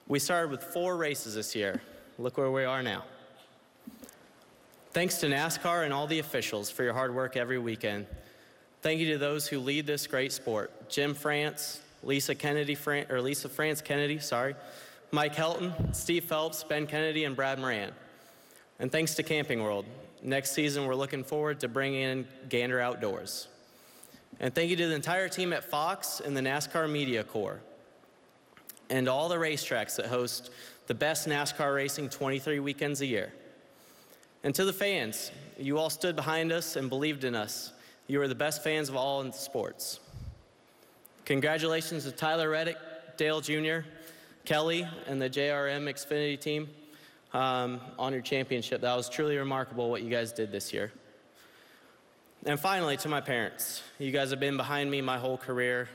We started with 4 races this year. Look where we are now. Thanks to NASCAR and all the officials for your hard work every weekend. Thank you to those who lead this great sport. Jim France, Lisa France Kennedy, Mike Helton, Steve Phelps, Ben Kennedy, and Brad Moran. And thanks to Camping World. Next season, we're looking forward to bringing in Gander Outdoors. And thank you to the entire team at Fox and the NASCAR Media Corps, and all the racetracks that host the best NASCAR racing 23 weekends a year. And to the fans, you all stood behind us and believed in us. You are the best fans of all in sports. Congratulations to Tyler Reddick, Dale Jr., Kelly, and the JRM Xfinity team on your championship. That was truly remarkable what you guys did this year. And finally, to my parents. You guys have been behind me my whole career,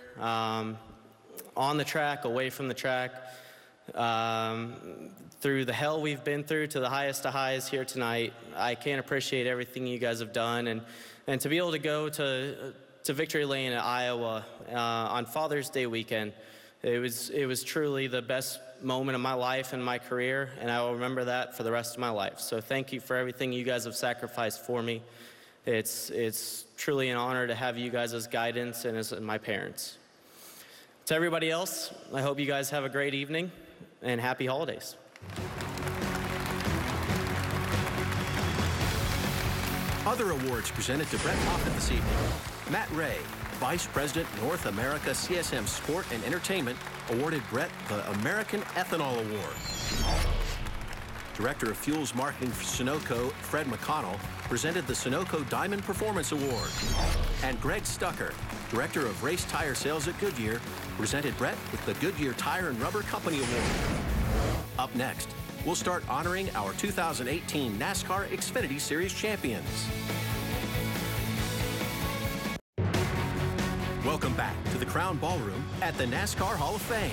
on the track, away from the track, through the hell we've been through to the highest of highs here tonight. I can't appreciate everything you guys have done, and to be able to go to Victory Lane at Iowa on Father's Day weekend, it was truly the best moment of my life and my career, and I will remember that for the rest of my life. So thank you for everything you guys have sacrificed for me. It's truly an honor to have you guys as guidance and as my parents. To everybody else, I hope you guys have a great evening and happy holidays. Other awards presented to Brett Moffitt this evening. Matt Ray, Vice President, North America CSM Sport and Entertainment, awarded Brett the American Ethanol Award. Director of Fuels Marketing for Sunoco, Fred McConnell, presented the Sunoco Diamond Performance Award. And Greg Stucker, Director of Race Tire Sales at Goodyear, presented Brett with the Goodyear Tire and Rubber Company Award. Up next, we'll start honoring our 2018 NASCAR Xfinity Series champions. Welcome back to the Crown Ballroom at the NASCAR Hall of Fame.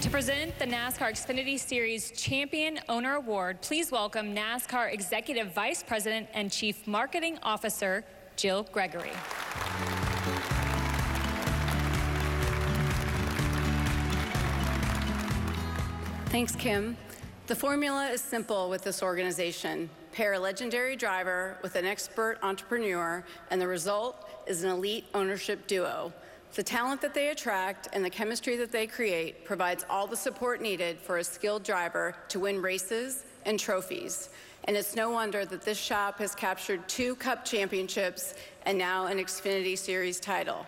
To present the NASCAR Xfinity Series Champion Owner Award, please welcome NASCAR Executive Vice President and Chief Marketing Officer, Jill Gregory. Thanks, Kim. The formula is simple with this organization. Pair a legendary driver with an expert entrepreneur, and the result is an elite ownership duo. The talent that they attract and the chemistry that they create provides all the support needed for a skilled driver to win races and trophies. And it's no wonder that this shop has captured 2 Cup championships and now an Xfinity Series title.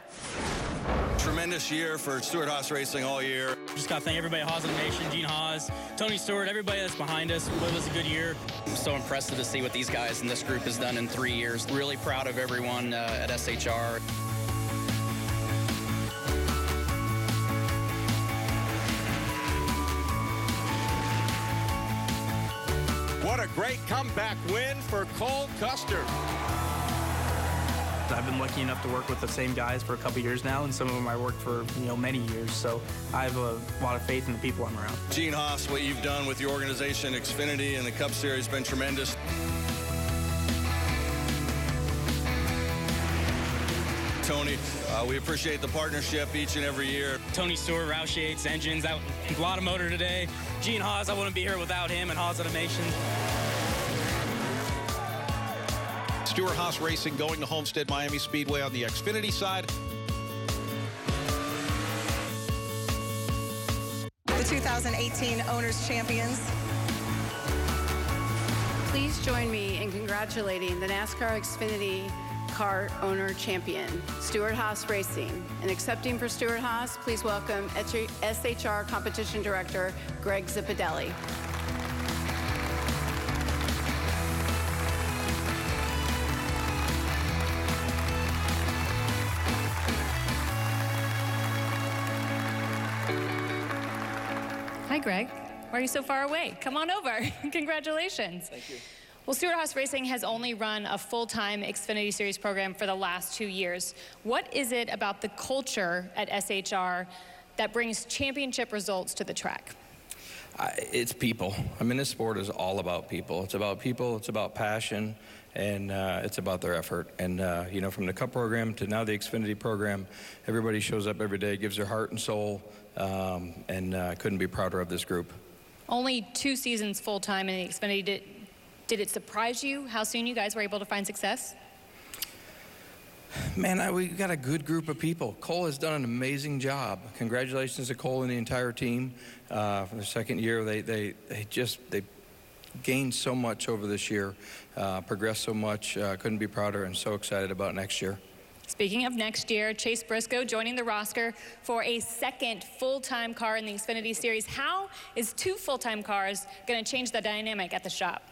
Tremendous year for Stewart-Haas Racing all year. Just got to thank everybody at Haas Nation, Gene Haas, Tony Stewart, everybody that's behind us. It was a good year. I'm so impressed to see what these guys in this group has done in 3 years. Really proud of everyone at SHR. What a great comeback win for Cole Custer. I've been lucky enough to work with the same guys for a couple years now, and some of them I worked for, many years. So I have a lot of faith in the people I'm around. Gene Haas, what you've done with your organization, Xfinity, and the Cup Series has been tremendous. Tony, we appreciate the partnership each and every year. Tony Stewart, Roush Yates, engines, a lot of motor today. Gene Haas, I wouldn't be here without him and Haas Automation. Stewart-Haas Racing going to Homestead Miami Speedway on the Xfinity side. The 2018 Owners Champions. Please join me in congratulating the NASCAR Xfinity Car Owner Champion, Stewart-Haas Racing. And accepting for Stewart-Haas, please welcome SHR Competition Director, Greg Zipadelli. Hi, Greg. Why are you so far away? Come on over. Congratulations. Thank you. Well, Stewart-Haas Racing has only run a full-time Xfinity Series program for the last 2 years. What is it about the culture at SHR that brings championship results to the track? It's people. I mean, this sport is all about people. It's about people, it's about passion, and it's about their effort. And, from the Cup program to now the Xfinity program, everybody shows up every day, gives their heart and soul, and couldn't be prouder of this group. Only 2 seasons full-time in the Xfinity. Did it surprise you how soon you guys were able to find success? Man, we got a good group of people. Cole has done an amazing job. Congratulations to Cole and the entire team. For the second year, they gained so much over this year, progressed so much. Couldn't be prouder, and so excited about next year. Speaking of next year, Chase Briscoe joining the roster for a second full-time car in the Xfinity Series. How is 2 full-time cars going to change the dynamic at the shop?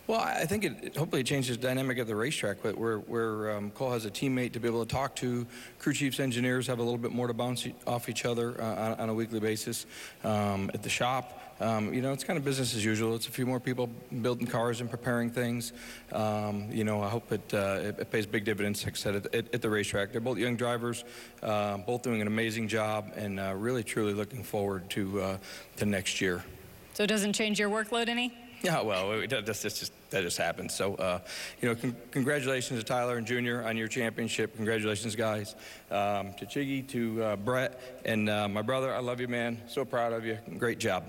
Well, I think it hopefully changes the dynamic at the racetrack, but where Cole has a teammate to be able to talk to. Crew chiefs, engineers have a little bit more to bounce off each other on a weekly basis. At the shop, it's kind of business as usual. It's a few more people building cars and preparing things. I hope it pays big dividends, like I said, at the racetrack. They're both young drivers, both doing an amazing job, and really, truly looking forward to next year. So it doesn't change your workload any? Yeah, well, that just happened. So, congratulations to Tyler and Junior on your championship. Congratulations, guys. To Chiggy, to Brett, and my brother, I love you, man. So proud of you. Great job.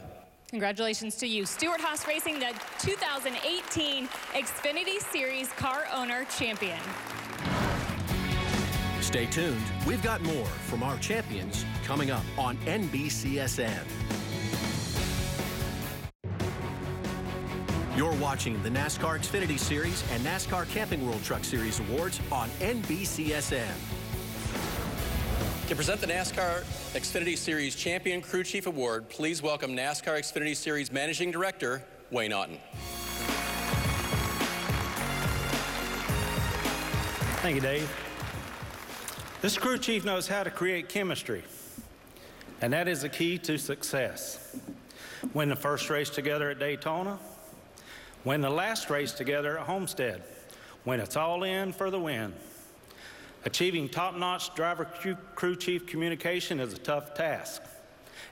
Congratulations to you. Stewart-Haas Racing, the 2018 Xfinity Series Car Owner Champion. Stay tuned. We've got more from our champions coming up on NBCSN. You're watching the NASCAR Xfinity Series and NASCAR Camping World Truck Series Awards on NBCSN. To present the NASCAR Xfinity Series Champion Crew Chief Award, please welcome NASCAR Xfinity Series Managing Director, Wayne Otten. Thank you, Dave. This crew chief knows how to create chemistry, and that is the key to success. Win the first race together at Daytona, win the last race together at Homestead, when it's all in for the win. Achieving top-notch driver-crew chief communication is a tough task,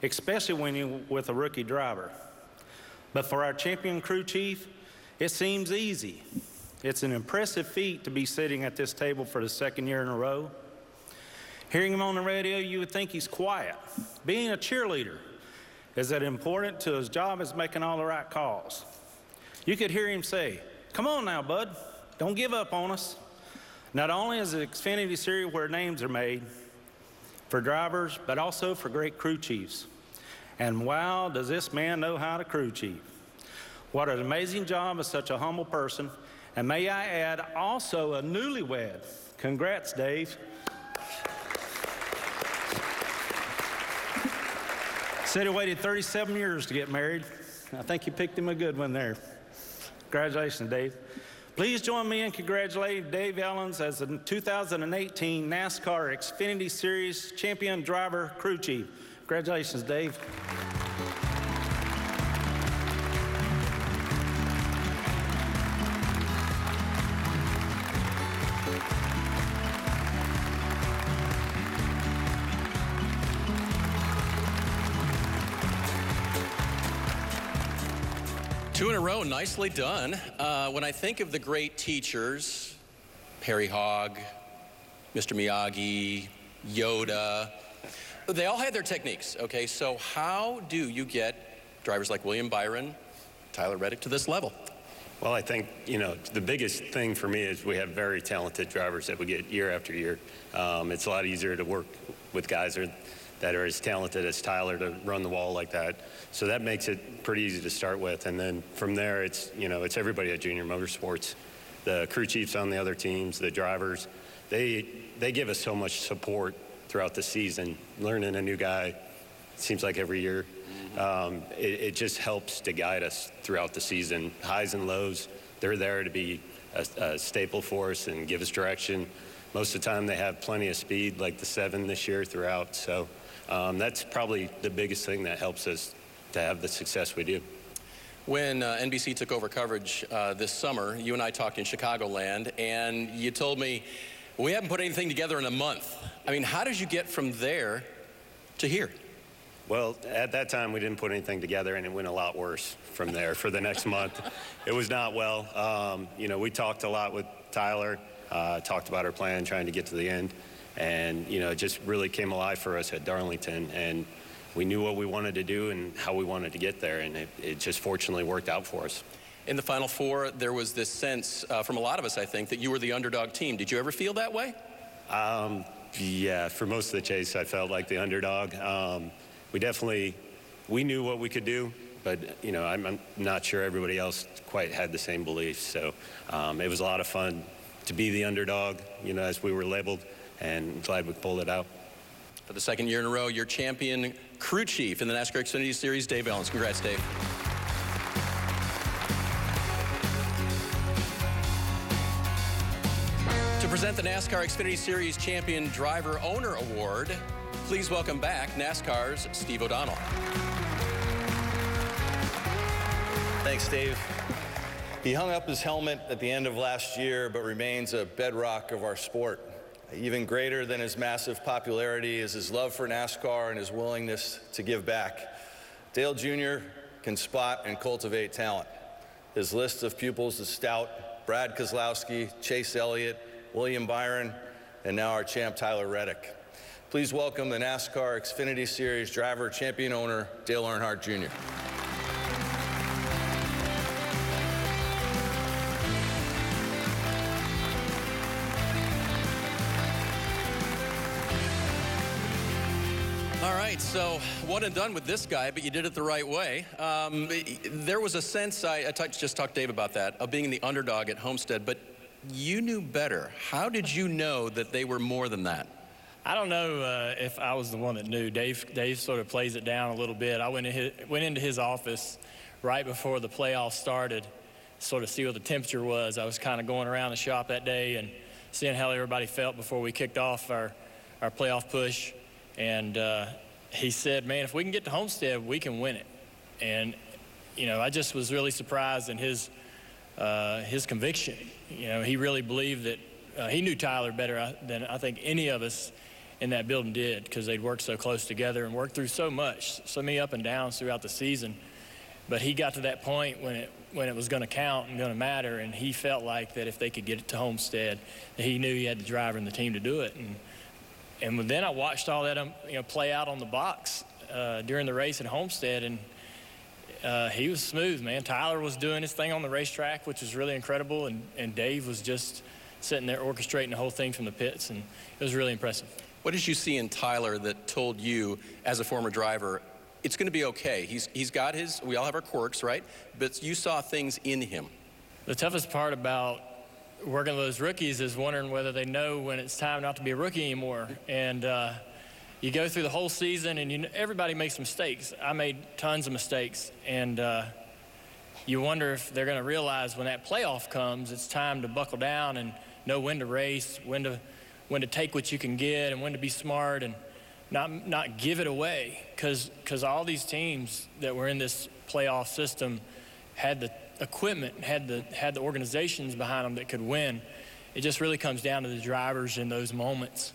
especially when you're with a rookie driver. But for our champion crew chief, it seems easy. It's an impressive feat to be sitting at this table for the second year in a row. Hearing him on the radio, you would think he's quiet. Being a cheerleader is as important to his job as making all the right calls. You could hear him say, "Come on now, bud, don't give up on us." Not only is it Xfinity Series where names are made for drivers, but also for great crew chiefs. And wow, does this man know how to crew chief. What an amazing job as such a humble person. And may I add, also a newlywed. Congrats, Dave. Said he waited 37 years to get married. I think you picked him a good one there. Congratulations, Dave. Please join me in congratulating Dave Ellens as the 2018 NASCAR Xfinity Series Champion Driver Crew Chief. Congratulations, Dave. Two in a row, nicely done. When I think of the great teachers, Perry Hogg, Mr. Miyagi, Yoda, they all had their techniques, okay? So how do you get drivers like William Byron, Tyler Reddick to this level? Well, I think, you know, the biggest thing for me is we have very talented drivers that we get year after year. It's a lot easier to work with guys that are as talented as Tyler to run the wall like that. So that makes it pretty easy to start with. And then from there, it's, you know, it's everybody at Junior Motorsports. The crew chiefs on the other teams, the drivers, they give us so much support throughout the season. Learning a new guy, it seems like every year. It just helps to guide us throughout the season. Highs and lows, they're there to be a staple for us and give us direction. Most of the time they have plenty of speed, like the 7 this year throughout. So that's probably the biggest thing that helps us to have the success we do. When NBC took over coverage this summer, you and I talked in Chicagoland, and you told me, we haven't put anything together in a month. I mean, how did you get from there to here? Well, at that time, we didn't put anything together, and it went a lot worse from there for the next month. It was not well. You know, we talked a lot with Tyler, talked about our plan, trying to get to the end. And, you know, it just really came alive for us at Darlington. And we knew what we wanted to do and how we wanted to get there. And it just fortunately worked out for us. In the Final Four, there was this sense from a lot of us, I think, that you were the underdog team. Did you ever feel that way? Yeah, for most of the chase, I felt like the underdog. We knew what we could do, but, you know, I'm not sure everybody else quite had the same beliefs. So it was a lot of fun to be the underdog, you know, as we were labeled, and I'm glad we pulled it out. For the second year in a row, your champion crew chief in the NASCAR Xfinity Series, Dave Ellens. Congrats, Dave. To present the NASCAR Xfinity Series Champion Driver Owner Award, please welcome back NASCAR's Steve O'Donnell. Thanks, Dave. He hung up his helmet at the end of last year, but remains a bedrock of our sport. Even greater than his massive popularity is his love for NASCAR and his willingness to give back. Dale Jr. can spot and cultivate talent. His list of pupils is stout. Brad Keselowski, Chase Elliott, William Byron, and now our champ Tyler Reddick. Please welcome the NASCAR Xfinity Series driver, champion owner, Dale Earnhardt Jr. All right, so one and done with this guy, but you did it the right way. There was a sense, I just talked to Dave about that, of being the underdog at Homestead, but you knew better. How did you know that they were more than that? I don't know if I was the one that knew. Dave sort of plays it down a little bit. I went into his office right before the playoffs started, sort of see what the temperature was. I was kind of going around the shop that day and seeing how everybody felt before we kicked off our our playoff push. And he said, man, if we can get to Homestead, we can win it. And, you know, I just was really surprised in his conviction. You know, he really believed that he knew Tyler better than I think any of us in that building did, because they'd worked so close together and worked through so much, so many up and downs throughout the season. But he got to that point when it was going to count and going to matter, and he felt like that if they could get it to Homestead, that he knew he had the driver and the team to do it. And then I watched all that play out on the box during the race at Homestead, and he was smooth, man. Tyler was doing his thing on the racetrack, which was really incredible, and Dave was just sitting there orchestrating the whole thing from the pits, and it was really impressive. What did you see in Tyler that told you, as a former driver, it's going to be okay? He's got his, we all have our quirks, right? But you saw things in him. The toughest part about working with those rookies is wondering whether they know when it's time not to be a rookie anymore. And you go through the whole season, and everybody makes mistakes. I made tons of mistakes, and you wonder if they're going to realize when that playoff comes, it's time to buckle down and know when to race, when to take what you can get, and when to be smart and not give it away. Because all these teams that were in this playoff system had the equipment, had the organizations behind them that could win. It just really comes down to the drivers in those moments,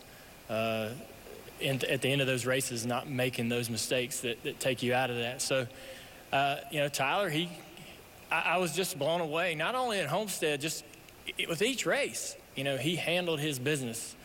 at the end of those races, not making those mistakes that take you out of that. So, you know, Tyler, I was just blown away, not only at Homestead, just with each race. You know, he handled his business,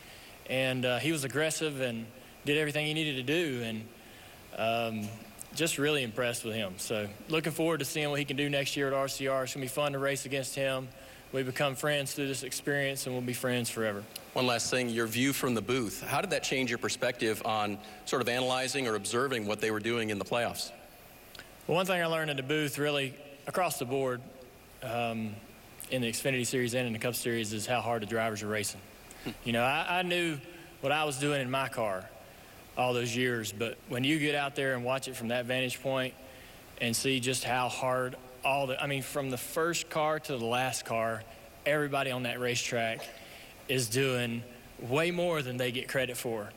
and he was aggressive and did everything he needed to do, and just really impressed with him. So looking forward to seeing what he can do next year at RCR. It's going to be fun to race against him. We become friends through this experience, and we'll be friends forever. One last thing, your view from the booth. How did that change your perspective on sort of analyzing or observing what they were doing in the playoffs? Well, one thing I learned in the booth, really across the board, in the Xfinity Series and in the Cup Series, is how hard the drivers are racing. You know, I knew what I was doing in my car all those years, but when you get out there and watch it from that vantage point and see just how hard from the first car to the last car, everybody on that racetrack is doing way more than they get credit for.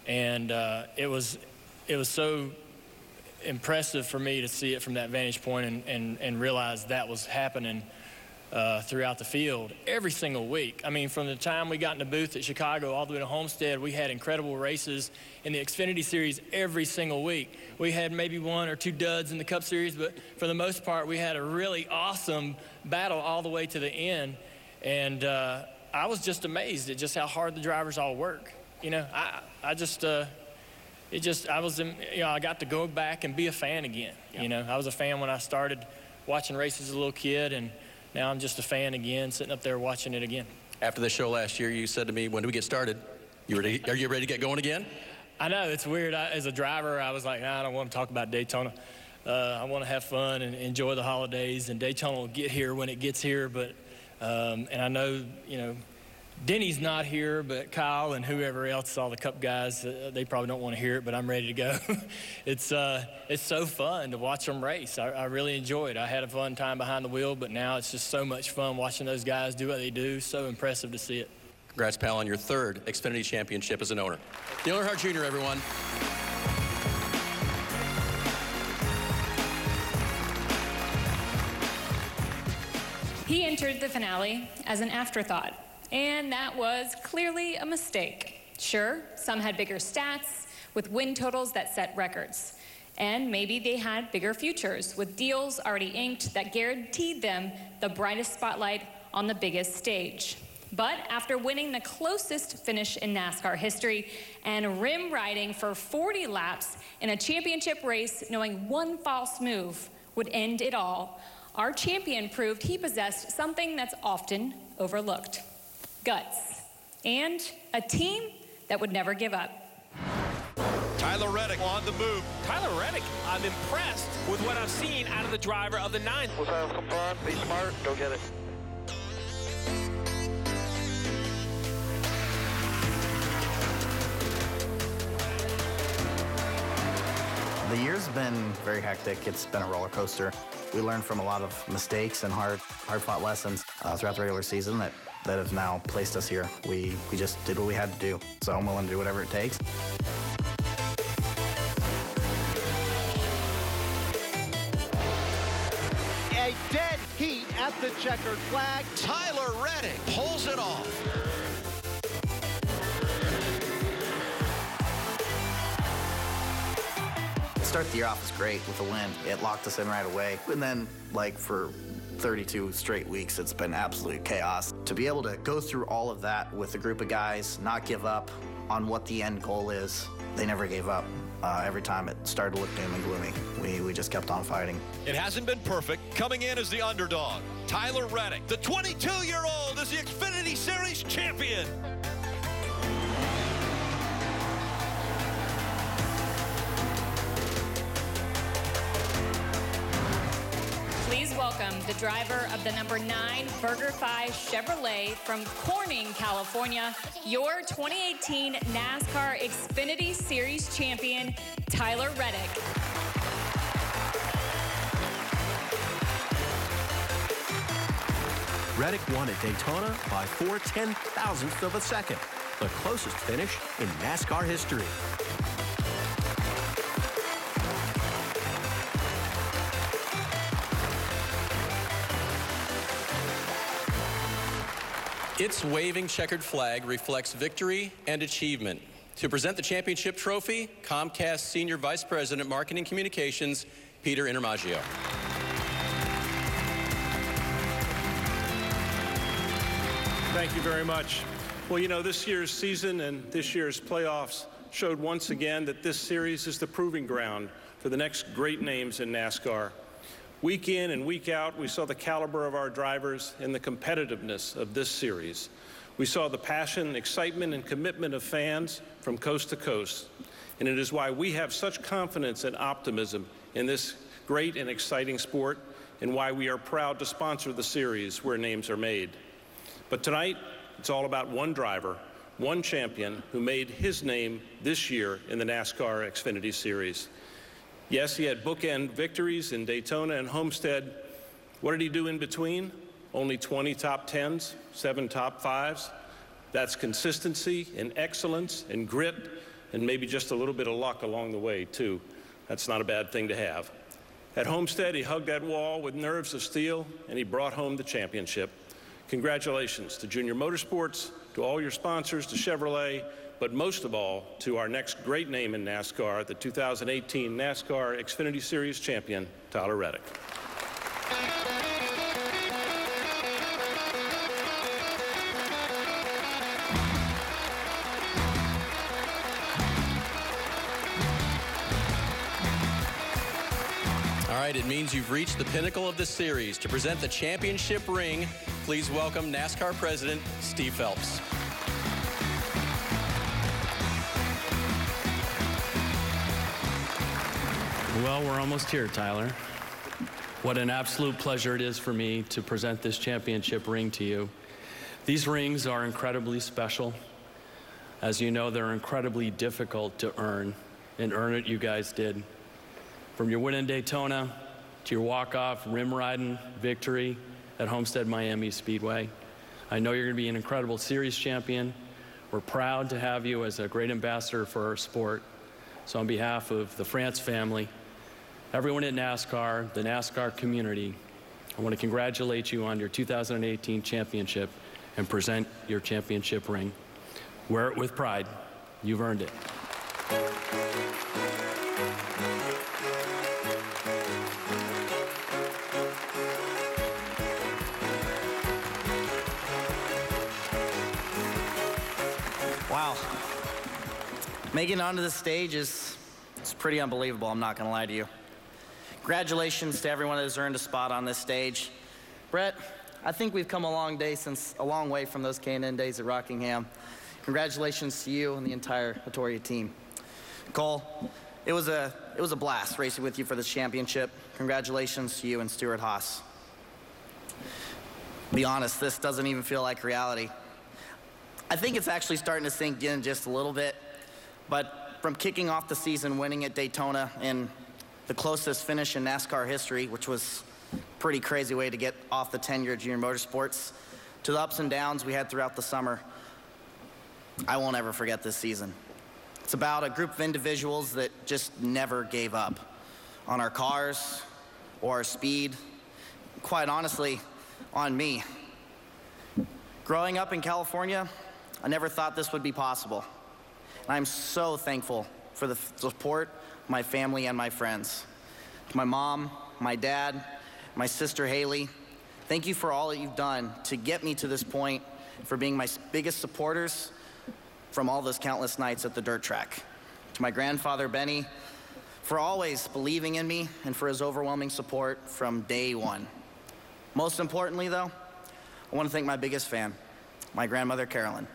And it was so impressive for me to see it from that vantage point and realize that was happening throughout the field every single week. I mean, from the time we got in the booth at Chicago all the way to Homestead, we had incredible races in the Xfinity Series every single week. We had maybe one or two duds in the Cup Series, but for the most part, we had a really awesome battle all the way to the end. And I was just amazed at just how hard the drivers all work. You know, I got to go back and be a fan again. Yeah. You know, I was a fan when I started watching races as a little kid, and now I'm just a fan again, sitting up there watching it again. After the show last year, you said to me, when do we get started? Are you ready to get going again? I know, it's weird. As a driver, I was like, nah, I don't want to talk about Daytona. I want to have fun and enjoy the holidays, and Daytona will get here when it gets here. But and I know, you know, Denny's not here, but Kyle and whoever else, all the Cup guys, they probably don't want to hear it, but I'm ready to go. It's so fun to watch them race. I really enjoy it. I had a fun time behind the wheel, but now it's just so much fun watching those guys do what they do. So impressive to see it. Congrats, pal, on your third Xfinity championship as an owner. Dale Earnhardt Jr., everyone. He entered the finale as an afterthought, and that was clearly a mistake. Sure, some had bigger stats with win totals that set records, and maybe they had bigger futures with deals already inked that guaranteed them the brightest spotlight on the biggest stage. But after winning the closest finish in NASCAR history and rim riding for 40 laps in a championship race, knowing one false move would end it all, our champion proved he possessed something that's often overlooked: guts, and a team that would never give up. Tyler Reddick on the move. Tyler Reddick, I'm impressed with what I've seen out of the driver of the 9th. We'll have some fun, be smart, go get it. The year's been very hectic. It's been a roller coaster. We learned from a lot of mistakes and hard-fought lessons throughout the regular season that that have now placed us here. We just did what we had to do, so I'm willing to do whatever it takes. A dead heat at the checkered flag. Tyler Reddick pulls it off. Start the year off was great with a win. It locked us in right away. And then, like, for 32 straight weeks, it's been absolute chaos. To be able to go through all of that with a group of guys, not give up on what the end goal is, they never gave up. Every time it started to look doom and gloomy, we just kept on fighting. It hasn't been perfect. Coming in as the underdog, Tyler Reddick, the 22-year-old, is the Xfinity Series champion. Please welcome the driver of the number 9 BurgerFi Chevrolet from Corning, California, your 2018 NASCAR Xfinity Series champion, Tyler Reddick. Reddick won at Daytona by 4/10,000ths of a second, the closest finish in NASCAR history. Its waving checkered flag reflects victory and achievement. To present the championship trophy, Comcast Senior Vice President Marketing Communications, Peter Intermaggio. Thank you very much. Well, you know, this year's season and this year's playoffs showed once again that this series is the proving ground for the next great names in NASCAR. Week in and week out, we saw the caliber of our drivers and the competitiveness of this series. We saw the passion, excitement, and commitment of fans from coast to coast. And it is why we have such confidence and optimism in this great and exciting sport, and why we are proud to sponsor the series where names are made. But tonight, it's all about one driver, one champion who made his name this year in the NASCAR Xfinity Series. Yes, he had bookend victories in Daytona and Homestead. What did he do in between? Only 20 top 10s, 7 top 5s. That's consistency and excellence and grit, and maybe just a little bit of luck along the way, too. That's not a bad thing to have. At Homestead, he hugged that wall with nerves of steel, and he brought home the championship. Congratulations to Junior Motorsports, to all your sponsors, to Chevrolet, but most of all, to our next great name in NASCAR, the 2018 NASCAR Xfinity Series champion, Tyler Reddick. All right, it means you've reached the pinnacle of the series. To present the championship ring, please welcome NASCAR President Steve Phelps. Well, we're almost here, Tyler. What an absolute pleasure it is for me to present this championship ring to you. These rings are incredibly special. As you know, they're incredibly difficult to earn, and earn it you guys did. From your win in Daytona to your walk-off rim riding victory at Homestead Miami Speedway. I know you're going to be an incredible series champion. We're proud to have you as a great ambassador for our sport. So on behalf of the France family, everyone at NASCAR, the NASCAR community, I want to congratulate you on your 2018 championship and present your championship ring. Wear it with pride. You've earned it. Wow. Making it onto the stage is pretty unbelievable, I'm not going to lie to you. Congratulations to everyone that has earned a spot on this stage. Brett, I think we've come a long way from those K&N days at Rockingham. Congratulations to you and the entire Hattori team. Cole, it was a blast racing with you for this championship. Congratulations to you and Stuart Haas. Be honest, this doesn't even feel like reality. I think it's actually starting to sink in just a little bit, but from kicking off the season, winning at Daytona, and the closest finish in NASCAR history, which was a pretty crazy way to get off the 10-year Junior Motorsports, to the ups and downs we had throughout the summer, I won't ever forget this season. It's about a group of individuals that just never gave up on our cars or our speed, quite honestly, on me. Growing up in California, I never thought this would be possible. And I'm so thankful for the support of my family and my friends. To my mom, my dad, my sister Haley, thank you for all that you've done to get me to this point, for being my biggest supporters from all those countless nights at the dirt track. To my grandfather Benny, for always believing in me and for his overwhelming support from day one. Most importantly though, I want to thank my biggest fan, my grandmother Carolyn.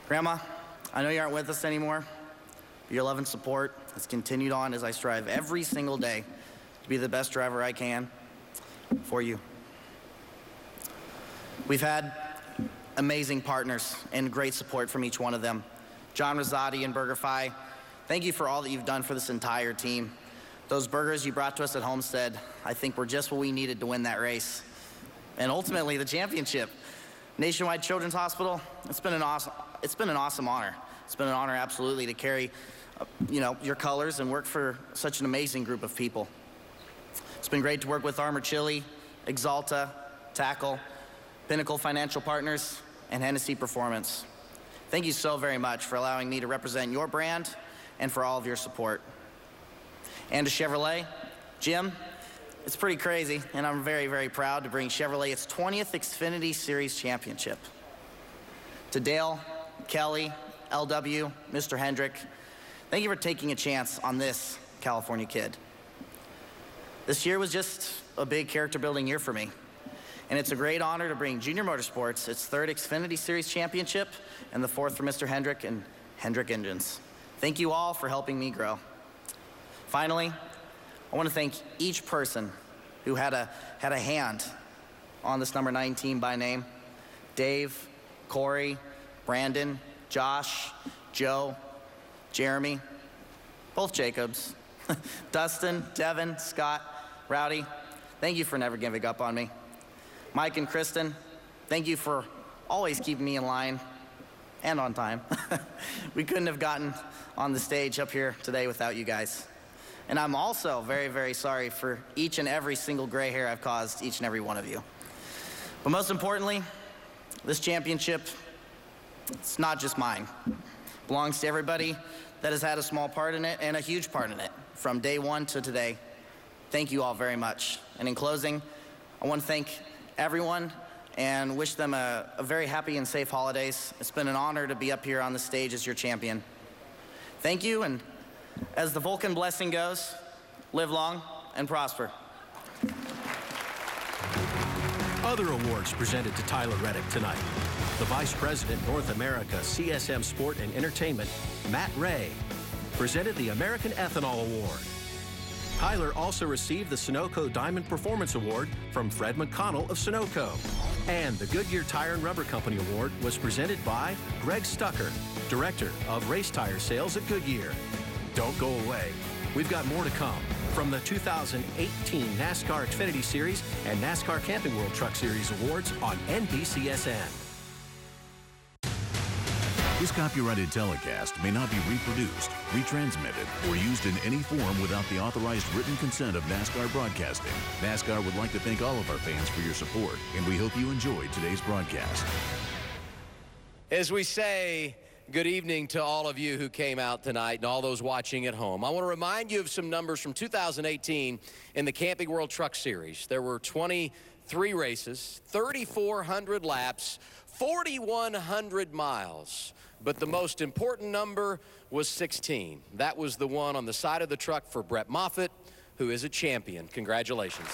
Grandma, I know you aren't with us anymore, but your love and support has continued on as I strive every single day to be the best driver I can for you. We've had amazing partners and great support from each one of them. John Rosati and BurgerFi, thank you for all that you've done for this entire team. Those burgers you brought to us at Homestead, I think were just what we needed to win that race. And ultimately, the championship. Nationwide Children's Hospital, it's been an awesome honor. It's been an honor, absolutely, to carry your colors and work for such an amazing group of people. It's been great to work with Armor Chili, Exalta, Tackle, Pinnacle Financial Partners, and Hennessy Performance. Thank you so very much for allowing me to represent your brand and for all of your support. And to Chevrolet, Jim, it's pretty crazy, and I'm very, very proud to bring Chevrolet its 20th Xfinity Series championship. To Dale, Kelly, LW, Mr. Hendrick, thank you for taking a chance on this California kid. This year was just a big character-building year for me, and it's a great honor to bring Junior Motorsports its 3rd Xfinity Series championship and the 4th for Mr. Hendrick and Hendrick Engines. Thank you all for helping me grow. Finally, I want to thank each person who had a hand on this number 19 by name. Dave, Corey, Brandon, Josh, Joe, Jeremy, both Jacobs, Dustin, Devin, Scott, Rowdy, thank you for never giving up on me. Mike and Kristen, thank you for always keeping me in line and on time. We couldn't have gotten on the stage up here today without you guys. And I'm also very, very sorry for each and every single gray hair I've caused each and every one of you. But most importantly, this championship, it's not just mine. It belongs to everybody that has had a small part in it and a huge part in it from day one to today. Thank you all very much. And in closing, I want to thank everyone and wish them a very happy and safe holidays. It's been an honor to be up here on the stage as your champion. Thank you, and as the Vulcan blessing goes, live long and prosper. Other awards presented to Tyler Reddick tonight. The Vice President, North America, CSM Sport and Entertainment, Matt Ray, presented the American Ethanol Award. Tyler also received the Sunoco Diamond Performance Award from Fred McConnell of Sunoco. And the Goodyear Tire and Rubber Company Award was presented by Greg Stucker, Director of Race Tire Sales at Goodyear. Don't go away. We've got more to come from the 2018 NASCAR Xfinity Series and NASCAR Camping World Truck Series Awards on NBCSN. This copyrighted telecast may not be reproduced, retransmitted, or used in any form without the authorized written consent of NASCAR Broadcasting. NASCAR would like to thank all of our fans for your support, and we hope you enjoyed today's broadcast. As we say, good evening to all of you who came out tonight and all those watching at home. I want to remind you of some numbers from 2018 in the Camping World Truck Series. There were 23 races, 3,400 laps, 4,100 miles. But the most important number was 16. That was the one on the side of the truck for Brett Moffitt, who is a champion. Congratulations.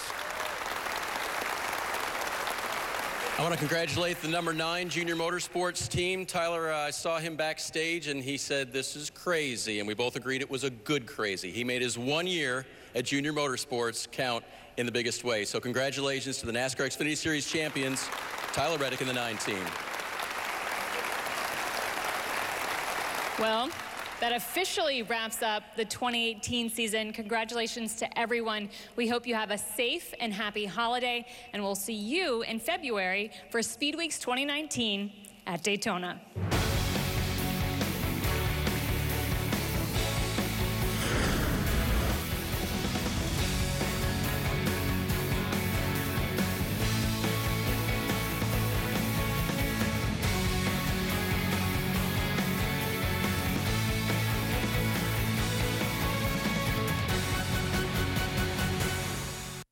I want to congratulate the number 9 Junior Motorsports team. Tyler, I saw him backstage, and he said, "This is crazy," and we both agreed it was a good crazy. He made his 1 year at Junior Motorsports count in the biggest way. So congratulations to the NASCAR Xfinity Series champions, Tyler Reddick and the 9 team. Well, That officially wraps up the 2018 season. Congratulations to everyone. We hope you have a safe and happy holiday, and we'll see you in February for Speed Weeks 2019 at Daytona.